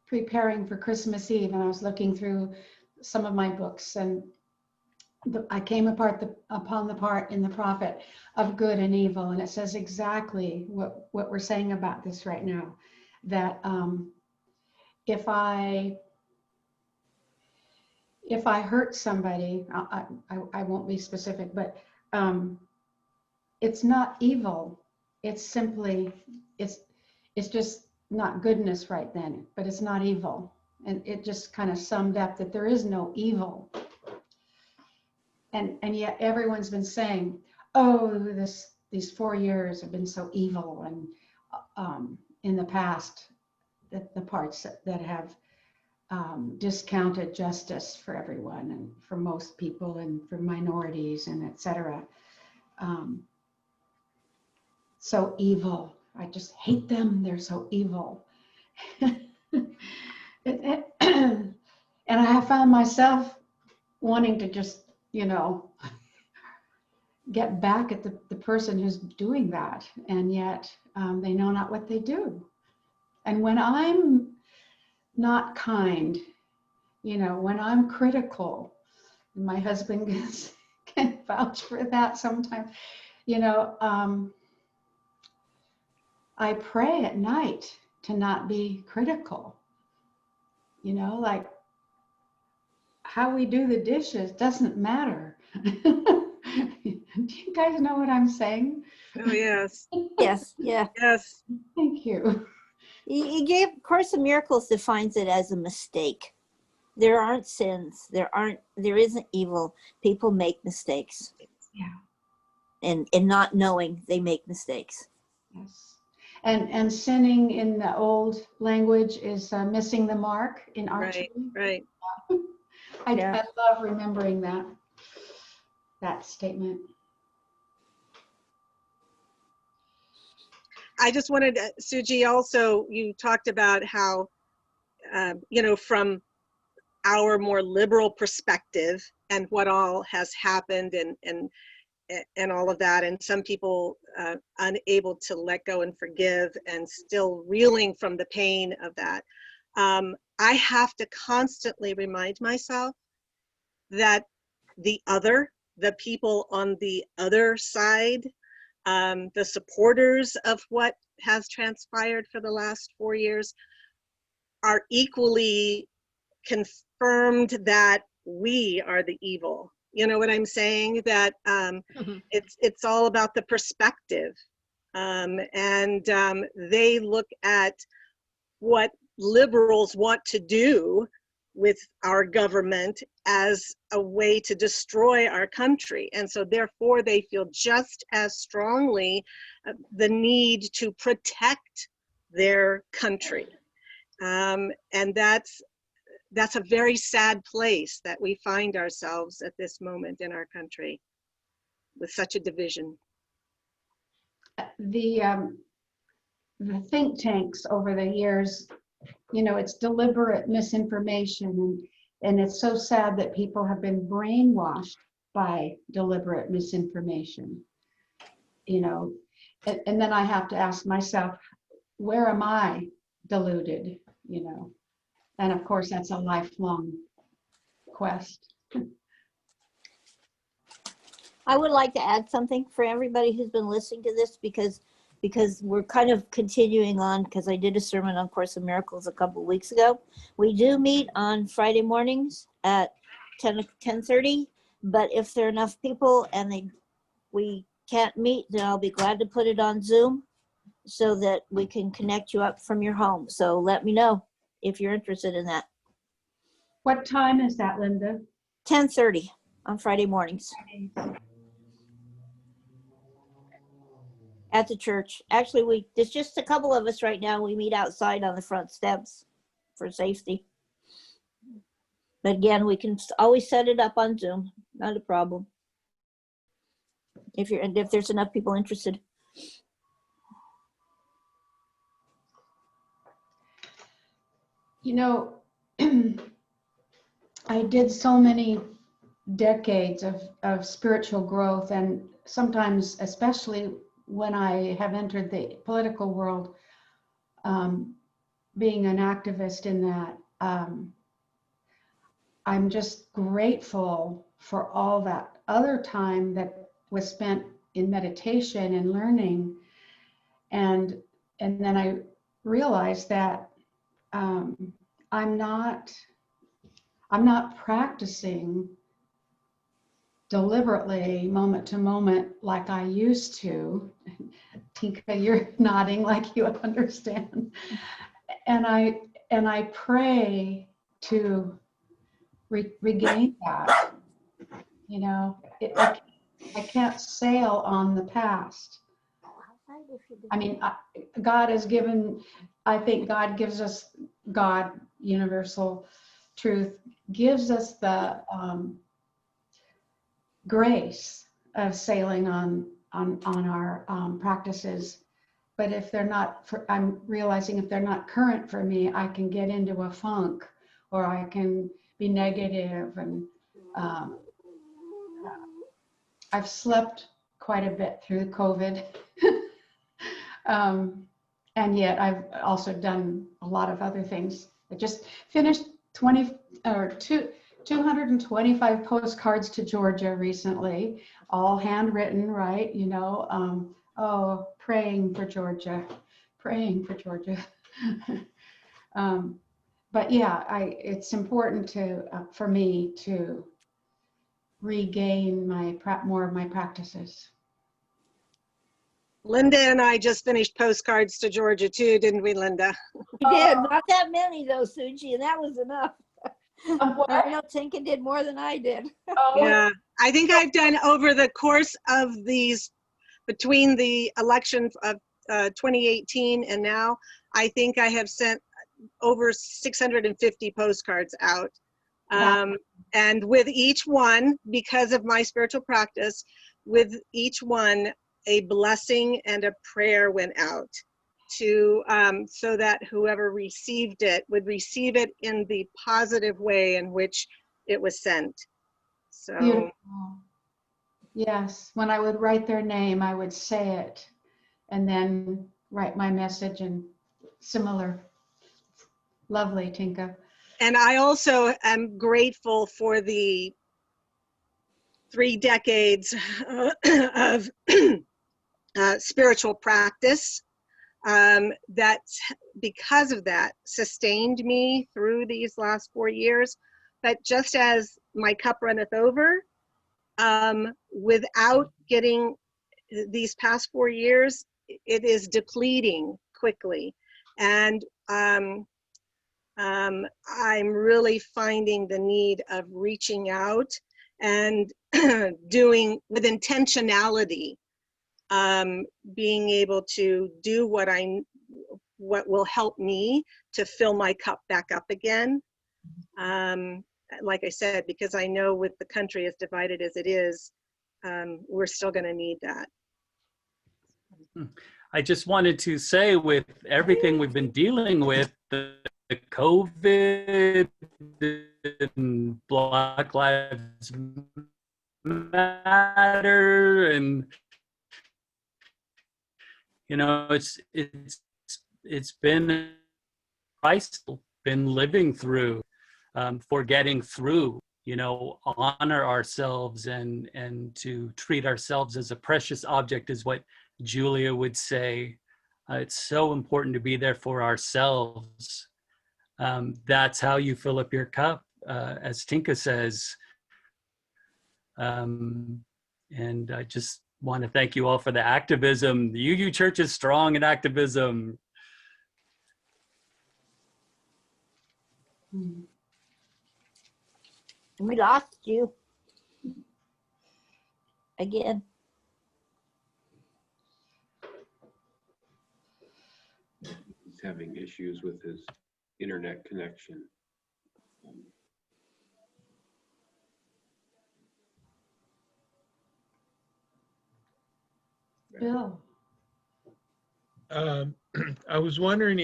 Speaker 11: preparing for Christmas Eve, and I was looking through some of my books, and I came upon the part in the Prophet of good and evil, and it says exactly what we're saying about this right now, that if I hurt somebody, I won't be specific, but it's not evil. It's simply, it's just not goodness right then, but it's not evil. And it just kind of summed up that there is no evil. And yet everyone's been saying, oh, these 4 years have been so evil, and in the past, the parts that have discounted justice for everyone and for most people and for minorities and etc. So evil. I just hate them. They're so evil. And I have found myself wanting to just, get back at the person who's doing that. And yet they know not what they do. And when I'm not kind, when I'm critical, my husband can vouch for that sometimes, I pray at night to not be critical, like how we do the dishes doesn't matter. Do you guys know what I'm saying?
Speaker 8: Oh, yes.
Speaker 7: Yes, yeah.
Speaker 8: Yes.
Speaker 11: Thank you.
Speaker 7: He gave Course in Miracles defines it as a mistake. There aren't sins. There isn't evil. People make mistakes.
Speaker 11: Yeah.
Speaker 7: And not knowing they make mistakes.
Speaker 11: Yes. And sinning in the old language is missing the mark in archery.
Speaker 8: Right.
Speaker 11: I love remembering that statement.
Speaker 8: I just wanted to, Suji, also, you talked about how, from our more liberal perspective and what all has happened and all of that, and some people unable to let go and forgive and still reeling from the pain of that. I have to constantly remind myself that the people on the other side, the supporters of what has transpired for the last 4 years, are equally confirmed that we are the evil. You know what I'm saying? That it's all about the perspective. And they look at what liberals want to do with our government as a way to destroy our country. And so therefore they feel just as strongly the need to protect their country. And that's a very sad place that we find ourselves at this moment in our country with such a division.
Speaker 11: The think tanks over the years, it's deliberate misinformation, and it's so sad that people have been brainwashed by deliberate misinformation, and then I have to ask myself, where am I deluded, and of course that's a lifelong quest.
Speaker 7: I would like to add something for everybody who's been listening to this, because we're kind of continuing on, because I did a sermon on Course in Miracles a couple of weeks ago. We do meet on Friday mornings at 10:30, but if there are enough people and we can't meet, then I'll be glad to put it on Zoom so that we can connect you up from your home. So let me know if you're interested in that.
Speaker 11: What time is that, Linda?
Speaker 7: 10:30 on Friday mornings. At the church. Actually, there's just a couple of us right now. We meet outside on the front steps for safety. But again, we can always set it up on Zoom. Not a problem. If there's enough people interested.
Speaker 11: I did so many decades of spiritual growth, and sometimes, especially when I have entered the political world, being an activist in that, I'm just grateful for all that other time that was spent in meditation and learning. And then I realized that I'm not practicing deliberately moment to moment like I used to. Tinka, you're nodding like you understand. And I pray to regain that. I can't sail on the past. I mean, God has given, I think God gives us, God, universal truth, gives us the grace of sailing on our practices. But if they're not, I'm realizing if they're not current for me, I can get into a funk, or I can be negative. And I've slept quite a bit through COVID. And yet I've also done a lot of other things. I just finished 225 postcards to Georgia recently, all handwritten, right? You know, oh, praying for Georgia, praying for Georgia. But yeah, it's important for me to regain more of my practices.
Speaker 8: Linda and I just finished postcards to Georgia too, didn't we, Linda?
Speaker 7: We did, not that many though, Suji, and that was enough. I know Tinka did more than I did.
Speaker 8: Yeah, I think I've done over the course of these, between the election of 2018 and now, I think I have sent over 650 postcards out. And with each one, because of my spiritual practice, with each one, a blessing and a prayer went out to so that whoever received it would receive it in the positive way in which it was sent. So
Speaker 11: beautiful. Yes, when I would write their name, I would say it and then write my message, and similar. Lovely, Tinka.
Speaker 8: and I also am grateful for the 3 decades of spiritual practice that, because of that, sustained me through these last 4 years. But just as my cup runneth over, without getting these past 4 years, it is depleting quickly. And I'm really finding the need of reaching out and doing with intentionality, being able to do what will help me to fill my cup back up again. Like I said, because I know with the country as divided as it is, we're still going to need that.
Speaker 5: I just wanted to say, with everything we've been dealing with, the COVID and Black Lives Matter, and you know, it's been Christ been living through, for getting through. You know, honor ourselves and to treat ourselves as a precious object is what Julia would say. It's so important to be there for ourselves. That's how you fill up your cup, as Tinka says. And I just want to thank you all for the activism. The UU Church is strong in activism.
Speaker 7: And we lost you again.
Speaker 6: He's having issues with his internet connection.
Speaker 11: Bill.
Speaker 12: I was wondering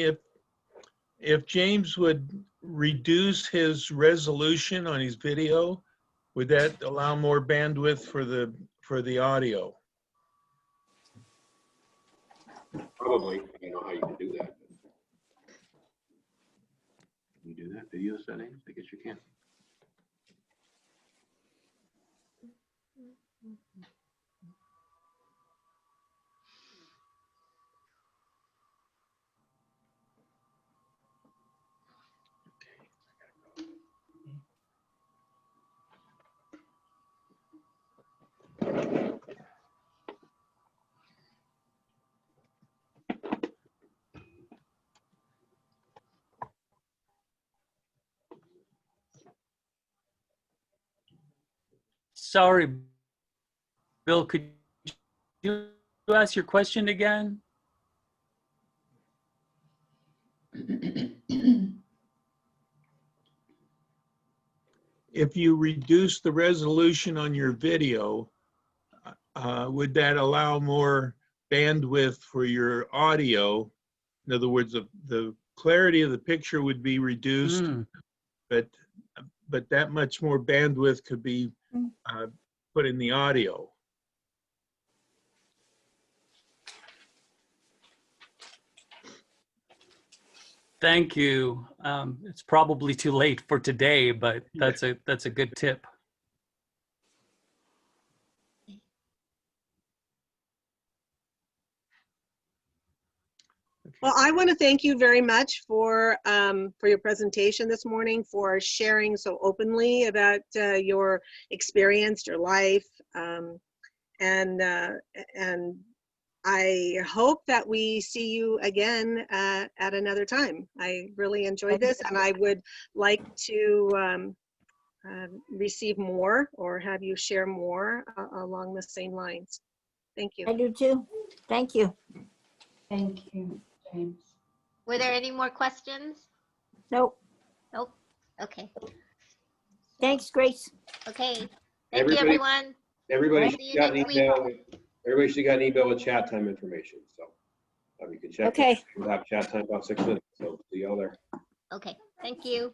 Speaker 12: if James would reduce his resolution on his video, would that allow more bandwidth for the audio?
Speaker 6: Probably. I don't know how you can do that. Can you do that? Video settings? I guess you can.
Speaker 5: Sorry, Bill, could you ask your question again?
Speaker 12: If you reduce the resolution on your video, would that allow more bandwidth for your audio? In other words, the clarity of the picture would be reduced, but that much more bandwidth could be put in the audio.
Speaker 5: Thank you. It's probably too late for today, but that's a good tip.
Speaker 8: Well, I want to thank you very much for your presentation this morning, for sharing so openly about your experience, your life, and I hope that we see you again at another time. I really enjoyed this, and I would like to receive more or have you share more along the same lines. Thank you.
Speaker 7: I do too. Thank you.
Speaker 11: Thank you, James.
Speaker 1: Were there any more questions?
Speaker 7: Nope.
Speaker 1: Nope. Okay.
Speaker 7: Thanks, Grace.
Speaker 1: Okay. Thank
Speaker 6: Everybody-
Speaker 1: you, everyone.
Speaker 6: Everybody
Speaker 1: See
Speaker 6: should
Speaker 1: you
Speaker 6: got an
Speaker 1: next week.
Speaker 6: email. Everybody should got an email with chat time information. So you can check.
Speaker 7: Okay.
Speaker 6: We'll have chat time about 6 minutes. So see y'all there.
Speaker 1: Okay. Thank you.